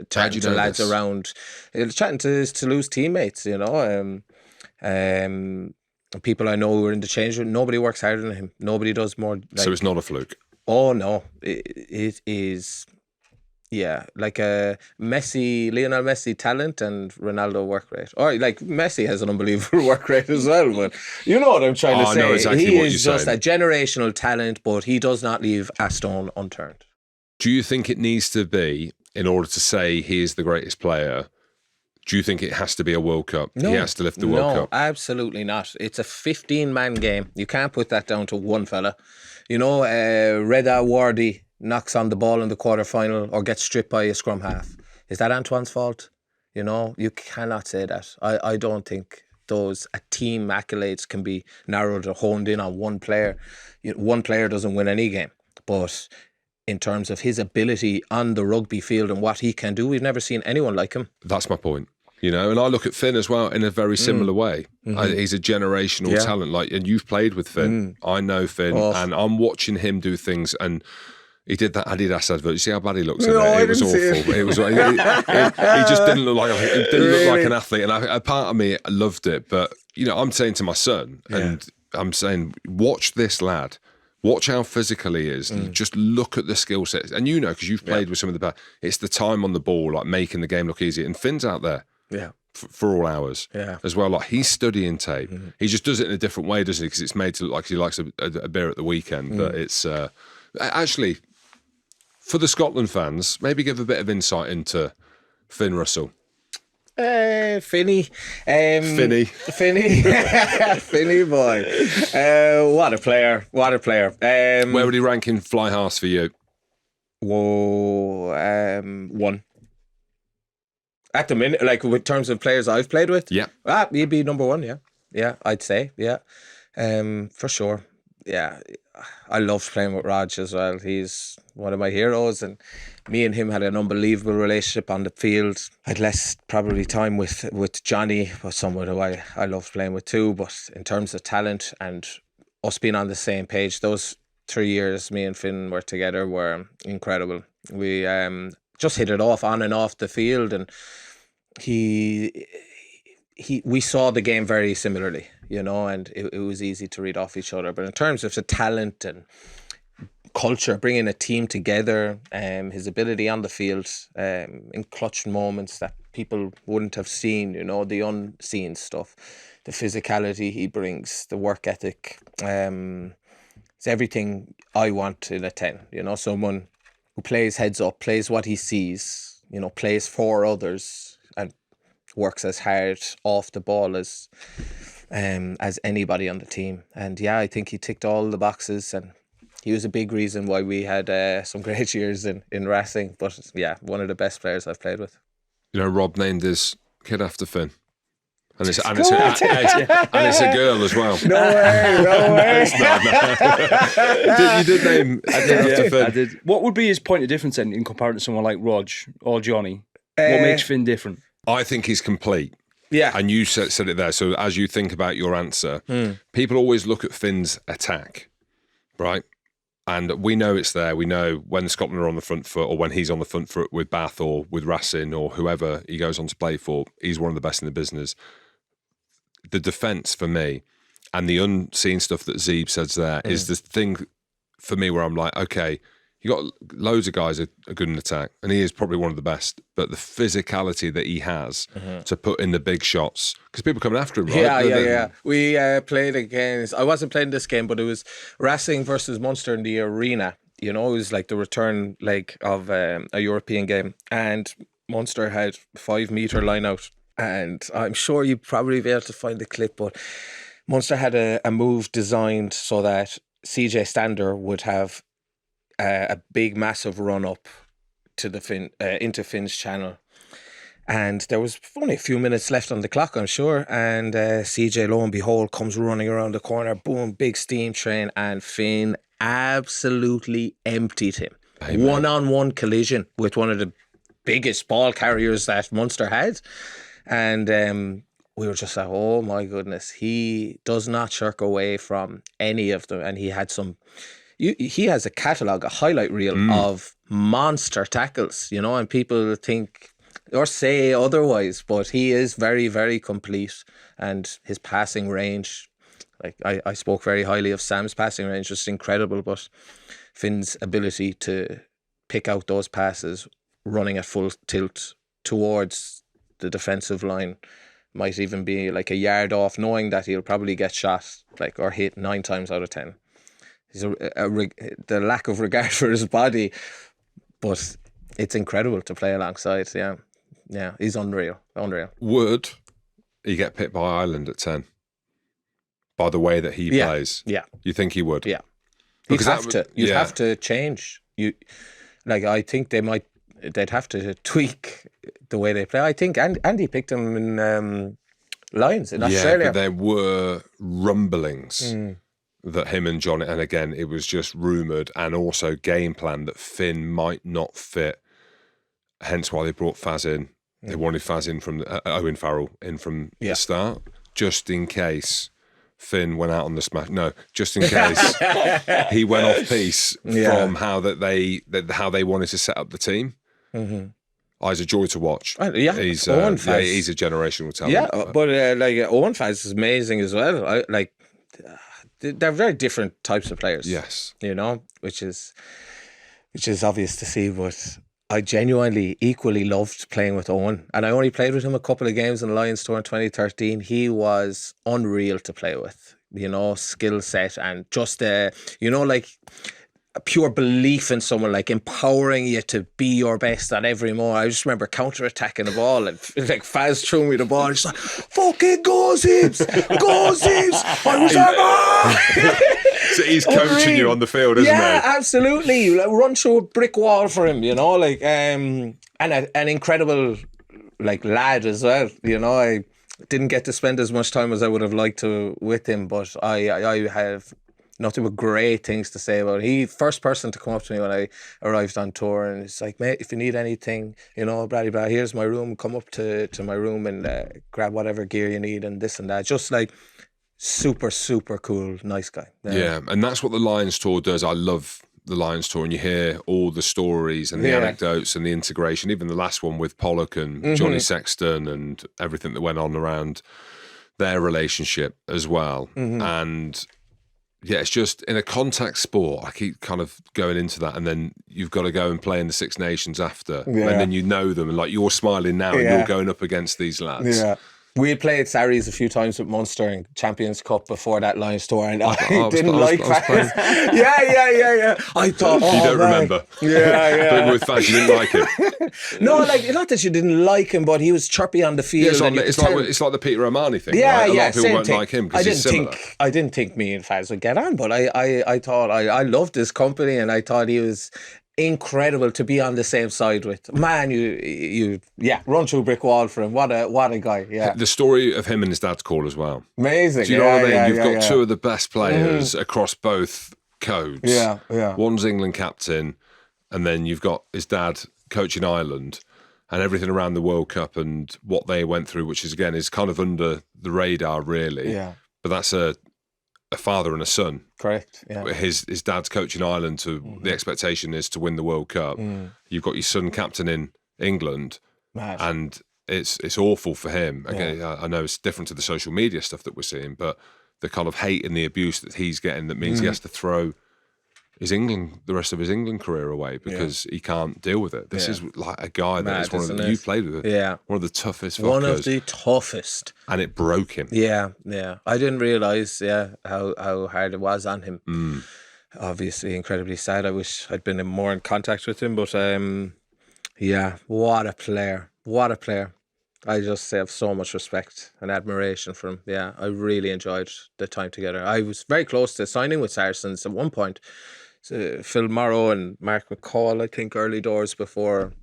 Chatting to lads around, chatting to his Toulouse teammates, you know. People I know who are in the change room, nobody works harder than him. Nobody does more. So it's not a fluke. Oh no, it is. Yeah, like a Lionel Messi talent and Ronaldo work rate. Or like Messi has an unbelievable work rate as well. But you know what I'm trying to say. I know exactly he is just a generational talent, but he does not leave a stone unturned. Do you think it needs to be, in order to say he is the greatest player? Do you think it has to be a World Cup? No, he has to lift the World Cup? No, absolutely not. It's a 15-man game. You can't put that down to one fella. You know, Reda Wardy knocks on the ball in the quarterfinal or gets stripped by a scrum half. Is that Antoine's fault? You know, you cannot say that. I don't think those team accolades can be narrowed or honed in on one player. One player doesn't win any game. But in terms of his ability on the rugby field and what he can do, we've never seen anyone like him. That's my point. You know, and I look at Finn as well in a very similar way. He's a generational talent. Like, and you've played with Finn. I know Finn, and I'm watching him do things. And he did that Adidas advert. You see how bad he looks in it? It was awful. It was. He just didn't look like. It didn't look like an athlete. And a part of me loved it. But you know, I'm saying to my son, and I'm saying, watch this lad. Watch how physical he is. Just look at the skill sets. And you know, because you've played with some of the best, it's the time on the ball, like making the game look easy. And Finn's out there. Yeah, for all hours as well. Like, he's studying tape. He just does it in a different way, doesn't he? Because it's made to look like he likes a beer at the weekend. But it's actually, for the Scotland fans, maybe give a bit of insight into Finn Russell. Finny boy. What a player. Where would he rank in fly halves for you? Whoa, 1. At the minute, like with terms of players I've played with, he'd be number 1. Yeah, I'd say, yeah. For sure. Yeah, I loved playing with Raj as well. He's one of my heroes, and me and him had an unbelievable relationship on the field. I had less probably time with Johnny, but someone who I loved playing with too. But in terms of talent and us being on the same page, those 3 years me and Finn were together were incredible. We just hit it off on and off the field, and we saw the game very similarly, and it was easy to read off each other. But in terms of the talent and culture, bringing a team together, his ability on the field, in clutch moments that people wouldn't have seen, the unseen stuff, the physicality he brings, the work ethic, it's everything I want in a 10, someone who plays heads up, plays what he sees, plays for others, and works as hard off the ball as anybody on the team. And yeah, I think he ticked all the boxes, and he was a big reason why we had some great years in Rassie. But yeah, one of the best players I've played with. Rob named his kid after Finn. And it's a girl as well. No way. You did name after Finn. I did. What would be his point of difference then in comparison to someone like Rog or Johnny? What makes Finn different? I think he's complete. Yeah. And you said it there. So as you think about your answer, people always look at Finn's attack, right? And we know it's there. We know when Scotland are on the front foot, or when he's on the front foot with Bath or with Racing or whoever he goes on to play for, he's one of the best in the business. The defence for me, and the unseen stuff that Zeebs says there, is the thing for me where I'm like, okay, you got loads of guys are good in attack, and he is probably one of the best, but the physicality that he has to put in the big shots, because people coming after him, right? Yeah. We played against, I wasn't playing this game, but it was Racing versus Munster in the arena. It was like the return leg of a European game, and Munster had 5 metre line out. And I'm sure you'd probably be able to find the clip, but Munster had a move designed so that CJ Stander would have a big, massive run up to the into Finn's channel. And there was only a few minutes left on the clock, I'm sure. And CJ, lo and behold, comes running around the corner. Boom, big steam train. And Finn absolutely emptied him. Amen. One-on-one collision with one of the biggest ball carriers that Munster had. And we were just like, oh my goodness, he does not shirk away from any of them. And he had he has a catalogue, a highlight reel of monster tackles, and people think or say otherwise, but he is very, very complete. And his passing range, like I spoke very highly of Sam's passing range, just incredible. But Finn's ability to pick out those passes, running at full tilt towards the defensive line, might even be like a yard off, knowing that he'll probably get shot or hit 9 times out of 10. He's the lack of regard for his body, but it's incredible to play alongside. Yeah, he's unreal. Would he get picked by Ireland at 10? By the way that he plays? Yeah. You think he would? Yeah. You'd have to change. I think they'd have to tweak the way they play. I think Andy picked him in Lions in Australia. But there were rumblings that him and John, and again, it was just rumoured, and also game plan that Finn might not fit. Hence why they brought Faz in. They wanted Faz in from Owen Farrell in from the start, just in case Finn went out on the smash. No, just in case he went off piece from how they wanted to set up the team. Mm-hmm. He's a joy to watch. He's a generational talent. Yeah, but Owen Faz is amazing as well. They're very different types of players. Yes, which is obvious to see. But I genuinely equally loved playing with Owen, and I only played with him a couple of games in the Lions tour in 2013. He was unreal to play with. Skill set and just a pure belief in someone, empowering you to be your best at every moment. I just remember counter-attacking the ball and Faz threw me the ball and just fucking go Zeebs, I was So he's coaching you on the field, isn't he? Yeah, absolutely. Run through a brick wall for him, and an incredible lad as well. didn't get to spend as much time as I would have liked to with him, but I have nothing but great things to say about it. He first person to come up to me when I arrived on tour, and it's like, mate, if you need anything, you know, blah blah, here's my room, come up to my room and grab whatever gear you need and this and that. Just like super cool, nice guy. Yeah, and that's what the Lions tour does. I love the Lions tour, and you hear all the stories and the anecdotes and the integration, even the last one with Pollock and Johnny Sexton and everything that went on around their relationship as well. And yeah, it's just in a contact sport, I keep kind of going into that, and then you've got to go and play in the Six Nations after, and then you know them, and like you're smiling now and you're going up against these lads. Yeah. We had played Sarries a few times with Munster in Champions Cup before that Lions tour, and I didn't like that. Yeah. I thought, you don't remember. Yeah. But with fans, you didn't like him. No, like not that you didn't like him, but he was chirpy on the field. Yeah, it's like the Peter O'Mahony thing. Yeah, right? A lot of people won't like him because he's similar. I didn't think me and Faz would get on, but I thought I loved this company, and I thought he was incredible to be on the same side with. Man, you run through a brick wall for him. What a guy. Yeah. The story of him and his dad's call as well. Amazing. Do you know what I mean? You've got two of the best players across both codes. Yeah. One's England captain, and then you've got his dad coaching Ireland, and everything around the World Cup and what they went through, which is kind of under the radar, really. Yeah. But that's a father and a son. Correct. Yeah. His dad's coaching Ireland the expectation is to win the World Cup. You've got your son captaining England, and it's awful for him. Again, I know it's different to the social media stuff that we're seeing, but the kind of hate and the abuse that he's getting, that means he has to throw the rest of his England career away because he can't deal with it. This is like a guy that is one of you played with. One of the toughest fuckers. One of the toughest. And it broke him. Yeah. I didn't realise, how hard it was on him. Obviously, incredibly sad. I wish I'd been more in contact with him, but what a player. What a player. I just have so much respect and admiration for him. Yeah, I really enjoyed the time together. I was very close to signing with Saracens at one point. Phil Morrow and Mark McCall, I think, early doors before.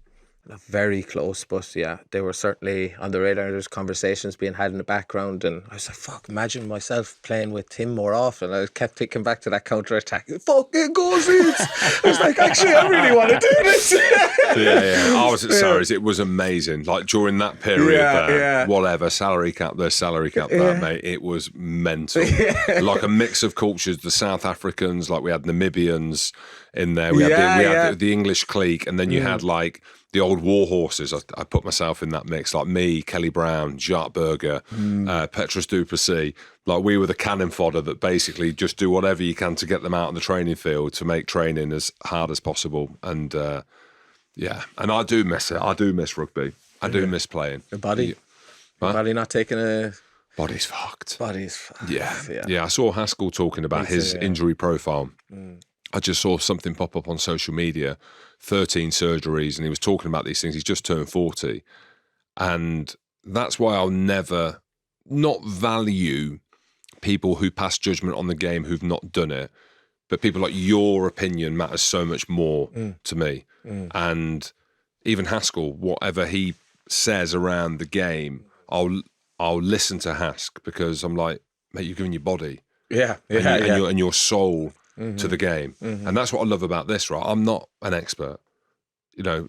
Not very close, but yeah, they were certainly on the radar. There's conversations being had in the background, and I was like, fuck, imagine myself playing with him more often. I kept thinking back to that counter-attack. Fucking go, Zeebs! I was like, actually, I really want to do this. I was at Sarries. It was amazing. Like, during that period whatever, salary cap this, salary cap that, mate, it was mental. Like a mix of cultures, the South Africans, like we had Namibians in there. We had the English clique, and then you had like the old war horses. I put myself in that mix, like me, Kelly Brown, Jart Berger, Petrus Duplessis. Like we were the cannon fodder that basically just do whatever you can to get them out on the training field to make training as hard as possible. And and I do miss it. I do miss rugby. I do miss playing. Your body? Your body not taking a... Body's fucked. Yeah. I saw Haskell talking about his injury profile. I just saw something pop up on social media, 13 surgeries, and he was talking about these things. He's just turned 40. And that's why I'll never not value people who pass judgment on the game who've not done it, but people like your opinion matters so much more to me. And even Haskell, whatever he says around the game, I'll listen to Hask, because I'm like, mate, you're giving your body and your soul to the game. And that's what I love about this, right? I'm not an expert. You know,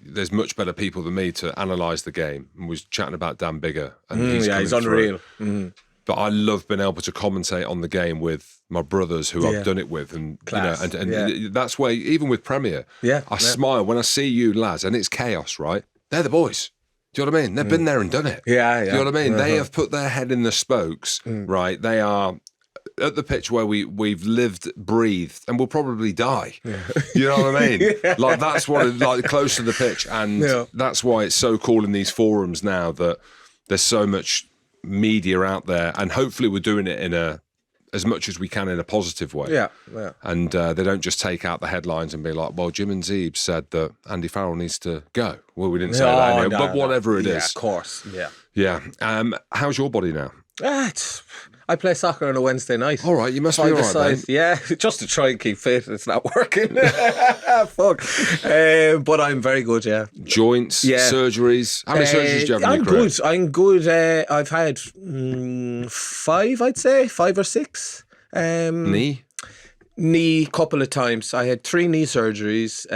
there's much better people than me to analyse the game. And was chatting about Dan Bigger. And he's unreal. But I love being able to commentate on the game with my brothers who I've done it with. And class. And that's where, even with Premier, I smile when I see you lads, and it's chaos, right? They're the boys. Do you know what I mean? They've been there and done it. Do you know what I mean? They have put their head in the spokes, right? They are at the pitch where we've lived, breathed, and will probably die. You know what I mean? Like that's what, like close to the pitch, and that's why it's so cool in these forums now that there's so much media out there, and hopefully we're doing it in as much as we can in a positive way. And they don't just take out the headlines and be like, well, Jim and Zeebs said that Andy Farrell needs to go. Well, we didn't say that, but whatever it is. Of course, Yeah. How's your body now? I play soccer on a Wednesday night. All right, you must be all right, then. Yeah, just to try and keep fit. It's not working. Fuck. But I'm very good, yeah. Joints, surgeries. How many surgeries do you have in your career? I'm good. I've had 5, I'd say. 5 or 6. Knee, couple of times. I had 3 knee surgeries,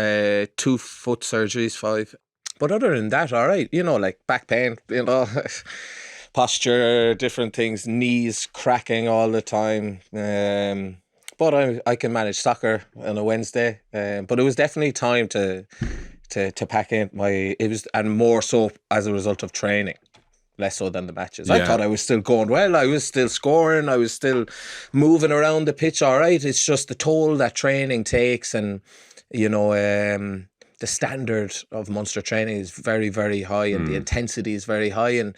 2 foot surgeries, 5. But other than that, all right. Like back pain, posture, different things, knees cracking all the time. But I can manage soccer on a Wednesday. But it was definitely time to pack in and more so as a result of training, less so than the matches. I thought I was still going well. I was still scoring. I was still moving around the pitch. All right. It's just the toll that training takes, and the standard of Munster training is very, very high, and the intensity is very high, and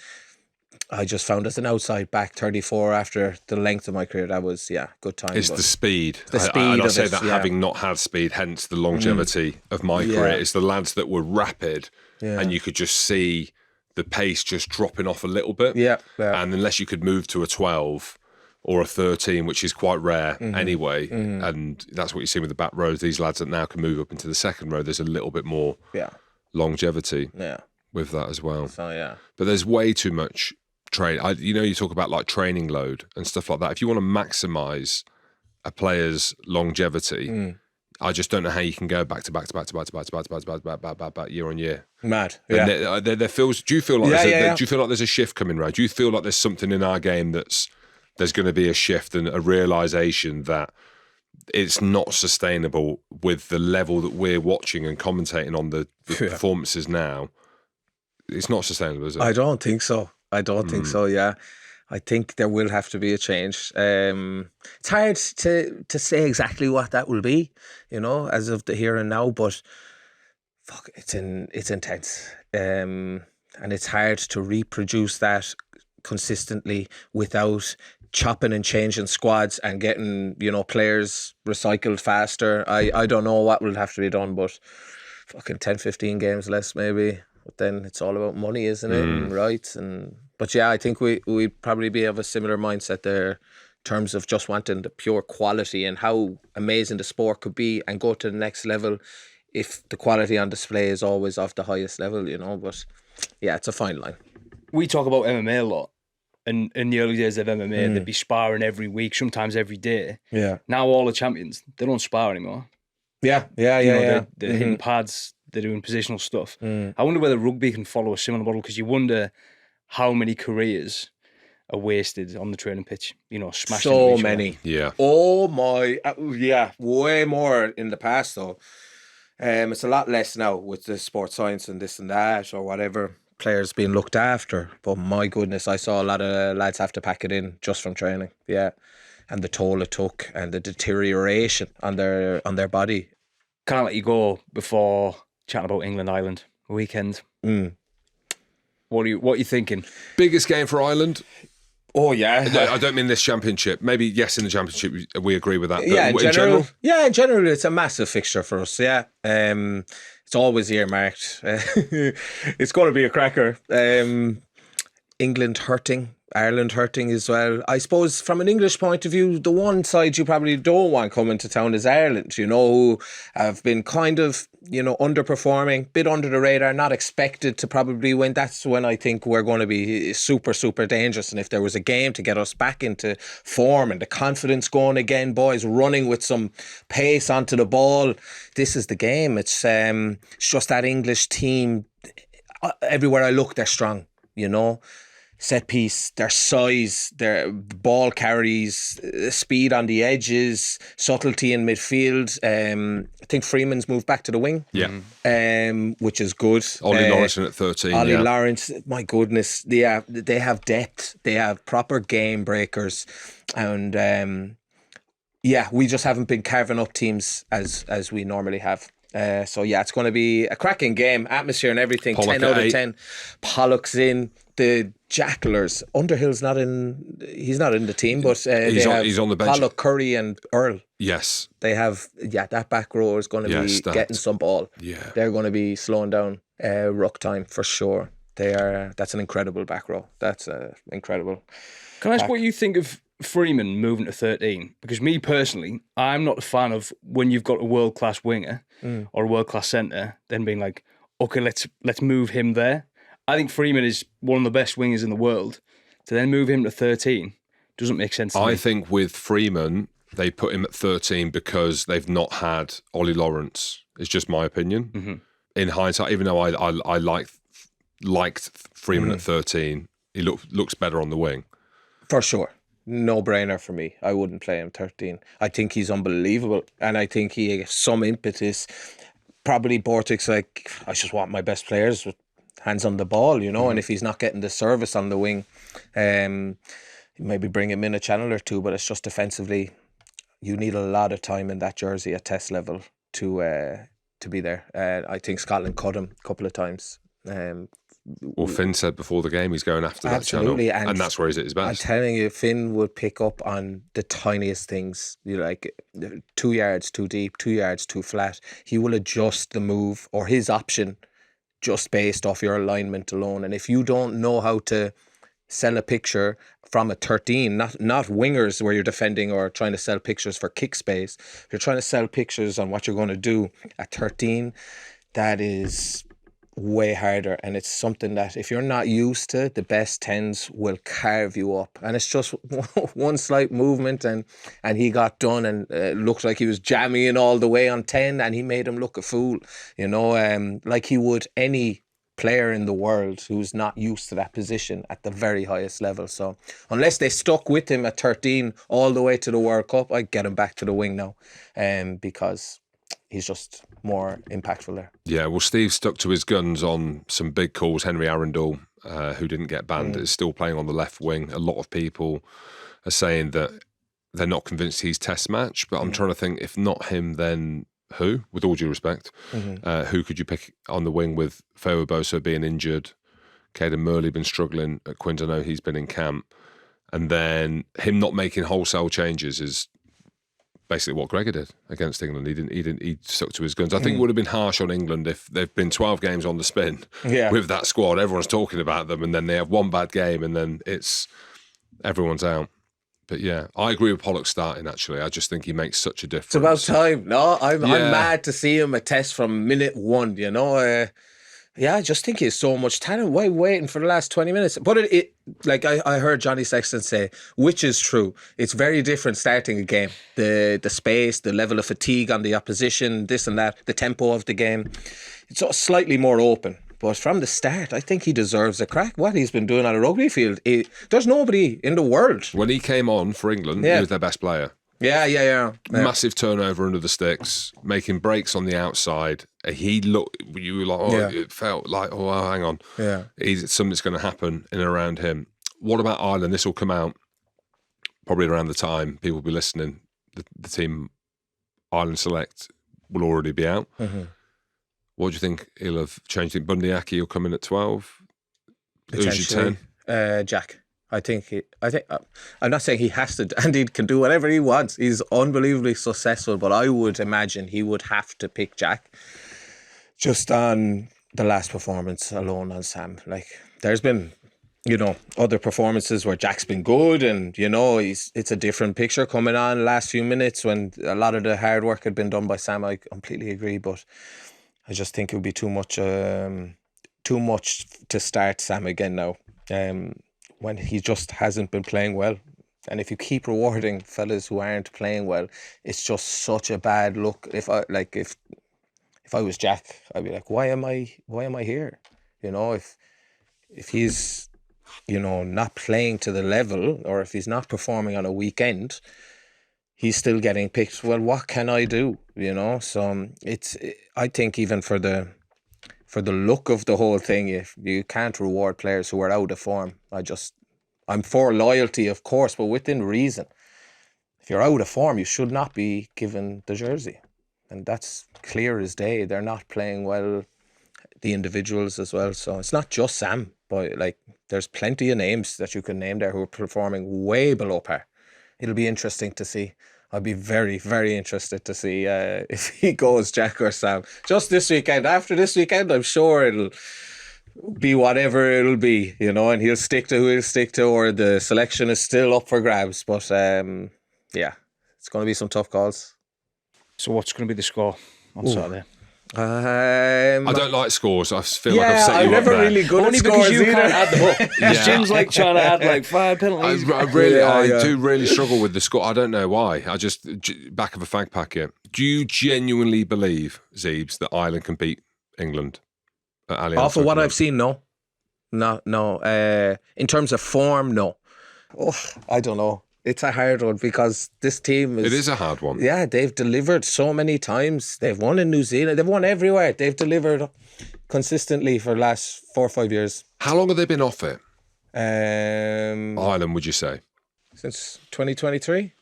I just found as an outside back 34 after the length of my career, that was, good time. It's the speed. I say that having not had speed, hence the longevity of my career, it's the lads that were rapid and you could just see the pace just dropping off a little bit. Yeah. And unless you could move to a 12 or a 13, which is quite rare anyway, and that's what you see with the back rows, these lads that now can move up into the second row, there's a little bit more longevity with that as well. So, But there's way too much you talk about like training load and stuff like that. If you want to maximise a player's longevity, I just don't know how you can go back to back year on year. Mad. Yeah. There feels. Do you feel like do you feel like there's a shift coming around? Do you feel like there's something in our game there's going to be a shift and a realisation that it's not sustainable with the level that we're watching and commentating on the performances now? It's not sustainable, is it? I don't think so. Yeah. I think there will have to be a change. It's hard to say exactly what that will be, as of the here and now, but fuck, it's intense. And it's hard to reproduce that consistently without chopping and changing squads and getting, players recycled faster. I don't know what will have to be done, but fucking 10, 15 games less maybe. But then it's all about money, isn't it? And rights. But I think we'd probably be of a similar mindset there in terms of just wanting the pure quality and how amazing the sport could be and go to the next level if the quality on display is always of the highest level, But it's a fine line. We talk about MMA a lot. And in the early days of MMA, they'd be sparring every week, sometimes every day. Yeah. Now all the champions, they don't spar anymore. Yeah. They're hitting pads. They're doing positional stuff. I wonder whether rugby can follow a similar model, because you wonder how many careers are wasted on the training pitch. Smashing. So many. Yeah. Oh my. Way more in the past though. It's a lot less now with the sports science and this and that or whatever. Players being looked after. But my goodness, I saw a lot of lads have to pack it in just from training. Yeah. And the toll it took and the deterioration on their body. Can't let you go before chatting about England Ireland weekend. What are you thinking? Biggest game for Ireland? Oh yeah. I don't mean this championship. Maybe yes, in the championship we agree with that. But in general. Yeah, in general it's a massive fixture for us. Yeah. It's always earmarked. It's going to be a cracker. England hurting. Ireland hurting as well. I suppose from an English point of view, the one side you probably don't want coming to town is Ireland, who have been kind of, underperforming, bit under the radar, not expected to probably win. That's when I think we're going to be super, super dangerous. And if there was a game to get us back into form and the confidence going again, boys, running with some pace onto the ball, this is the game. It's just that English team, everywhere I look, they're strong, set piece, their size, their ball carries, speed on the edges, subtlety in midfield. I think Freeman's moved back to the wing, which is good. Ollie Lawrence at 13. Ollie Lawrence, my goodness, they have depth, they have proper game breakers, and we just haven't been carving up teams as we normally have. So it's going to be a cracking game, atmosphere and everything. Pollock 10 out of 10. Pollock's in. The Jackalers. Underhill's not in. He's not in the team, but he's on the bench. Pollock, Curry, and Earl. Yes, they have. That back row is going to be getting some ball. Yeah, they're going to be slowing down ruck time for sure. They are. That's an incredible back row. That's incredible. Can I ask what you think of Freeman moving to 13? Because me personally, I'm not a fan of when you've got a world-class winger or a world-class centre, then being like, okay, let's move him there. I think Freeman is one of the best wingers in the world. To then move him to 13 doesn't make sense to me. I think with Freeman, they put him at 13 because they've not had Ollie Lawrence. It's just my opinion. Mm-hmm. In hindsight, even though I liked Freeman at 13, he looks better on the wing. For sure. No brainer for me. I wouldn't play him 13. I think he's unbelievable. And I think he has some impetus. Probably Bortic's like, I just want my best players with hands on the ball, you know, and if he's not getting the service on the wing, maybe bring him in a channel or two, but it's just defensively, you need a lot of time in that jersey at test level to be there. I think Scotland cut him a couple of times. Well, Finn said before the game he's going after that channel, and that's where he's at his best. I'm telling you, Finn would pick up on the tiniest things. You like 2 yards too deep, 2 yards too flat. He will adjust the move or his option just based off your alignment alone. And if you don't know how to sell a picture from a 13, not wingers where you're defending or trying to sell pictures for kick space, if you're trying to sell pictures on what you're going to do at 13, that is way harder, and it's something that if you're not used to, the best 10s will carve you up, and it's just one slight movement and he got done, and looked like he was jamming all the way on 10, and he made him look a fool, you know, like he would any player in the world who's not used to that position at the very highest level. So unless they stuck with him at 13 all the way to the World Cup, I'd get him back to the wing now, because he's just more impactful there. Yeah, well, Steve stuck to his guns on some big calls. Henry Arundel, who didn't get banned, is still playing on the left wing. A lot of people are saying that they're not convinced he's test match, but I'm trying to think, if not him, then who? With all due respect, who could you pick on the wing with Feo Boso being injured, Caden Murley been struggling at Quins? I know he's been in camp. And then him not making wholesale changes is basically what Gregor did against England. He stuck to his guns. I think it would have been harsh on England if they've been 12 games on the spin with that squad. Everyone's talking about them, and then they have one bad game, and then everyone's out. But yeah, I agree with Pollock starting, actually. I just think he makes such a difference. It's about time. No, I'm mad to see him a test from minute one, you know. I just think he has so much talent. Why waiting for the last 20 minutes? But it like I heard Johnny Sexton say, which is true, it's very different starting a game. The space, the level of fatigue on the opposition, this and that, the tempo of the game. It's slightly more open. But from the start, I think he deserves a crack. What he's been doing on a rugby field, there's nobody in the world. When he came on for England, he was their best player. Yeah. Massive turnover under the sticks, making breaks on the outside. You were like, it felt like, hang on. Yeah. Something's going to happen in and around him. What about Ireland? This will come out probably around the time people will be listening. The team Ireland select will already be out. Mm-hmm. What do you think he'll have changed? Bundyaki will come in at 12? Who's your 10? Jack. I think I'm not saying he has to, and he can do whatever he wants. He's unbelievably successful, but I would imagine he would have to pick Jack just on the last performance alone on Sam. Like, there's been, other performances where Jack's been good, and, it's a different picture coming on the last few minutes when a lot of the hard work had been done by Sam. I completely agree, but I just think it would be too much to start Sam again now. When he just hasn't been playing well. And if you keep rewarding fellas who aren't playing well, it's just such a bad look. If I was Jack, I'd be like, why am I here? If he's, not playing to the level, or if he's not performing on a weekend, he's still getting picked. Well, what can I do? So I think even for the look of the whole thing, if you can't reward players who are out of form. I'm for loyalty, of course, but within reason. If you're out of form, you should not be given the jersey. And that's clear as day. They're not playing well, the individuals as well. So it's not just Sam, but there's plenty of names that you can name there who are performing way below par. It'll be interesting to see. I'd be very, very interested to see if he goes Jack or Sam. Just this weekend. After this weekend, I'm sure be whatever it'll be, you know, and he'll stick to who he'll stick to, or the selection is still up for grabs. But yeah, it's going to be some tough calls. So what's going to be the score on Saturday? I don't like scores. I feel like I've set you I'm up never there. really good Only at because scores you either. can't add them up. Because Jim's like trying to add like 5 penalties. I do really struggle with the score. I don't know why. I just, back of a fag packet. Do you genuinely believe, Zeebs, that Ireland can beat England at Allianz? Off of what I've seen, no. In terms of form, no. Oh, I don't know. It's a hard one because this team is... It is a hard one. Yeah, they've delivered so many times. They've won in New Zealand. They've won everywhere. They've delivered consistently for the last 4 or 5 years. How long have they been off it? Ireland, would you say? Since 2023.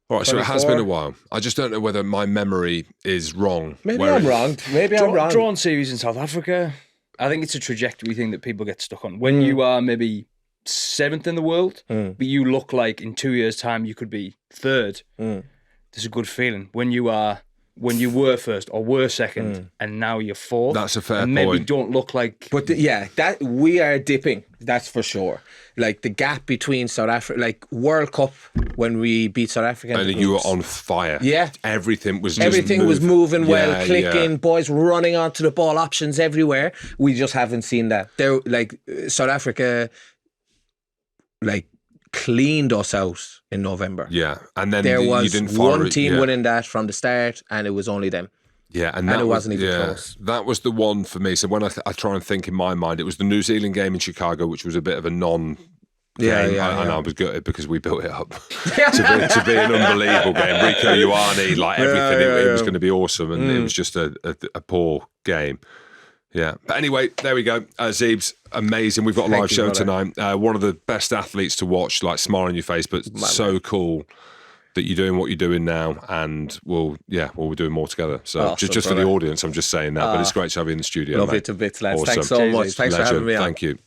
All right, so it has been a while. I just don't know whether my memory is wrong. Maybe I'm wrong. I'm wrong. Drawn series in South Africa. I think it's a trajectory thing that people get stuck on. When you are maybe 7th in the world, but you look like in 2 years' time you could be 3rd. There's a good feeling. When you were first or were second, and now you're 4th. That's a fair and maybe point. don't look like. But that we are dipping. That's for sure. Like the gap between South Africa, like World Cup when we beat South Africa, and you were on fire. Yeah, everything was moving well, clicking. Boys running onto the ball, options everywhere. We just haven't seen that. They're like South Africa, like cleaned us out in November. Yeah, and then there was you didn't one team winning that from the start, and it was only them. Yeah, and it wasn't even close. That was the one for me. So when I try and think in my mind, it was the New Zealand game in Chicago, which was a bit of a non-game. And I was gutted because we built it up to be an unbelievable game. Rico Ioane, like everything, it was going to be awesome, and it was just a poor game. Yeah, but anyway, there we go. Zeebs, amazing. We've got a live show tonight. One of the best athletes to watch, like smile on your face, but so cool that you're doing what you're doing now, and we're doing more together. So just for the audience, I'm just saying that, but it's great to have you in the studio. Love mate. it to bits, lads. Awesome. Thanks so much. Thanks for having me on. Thank you.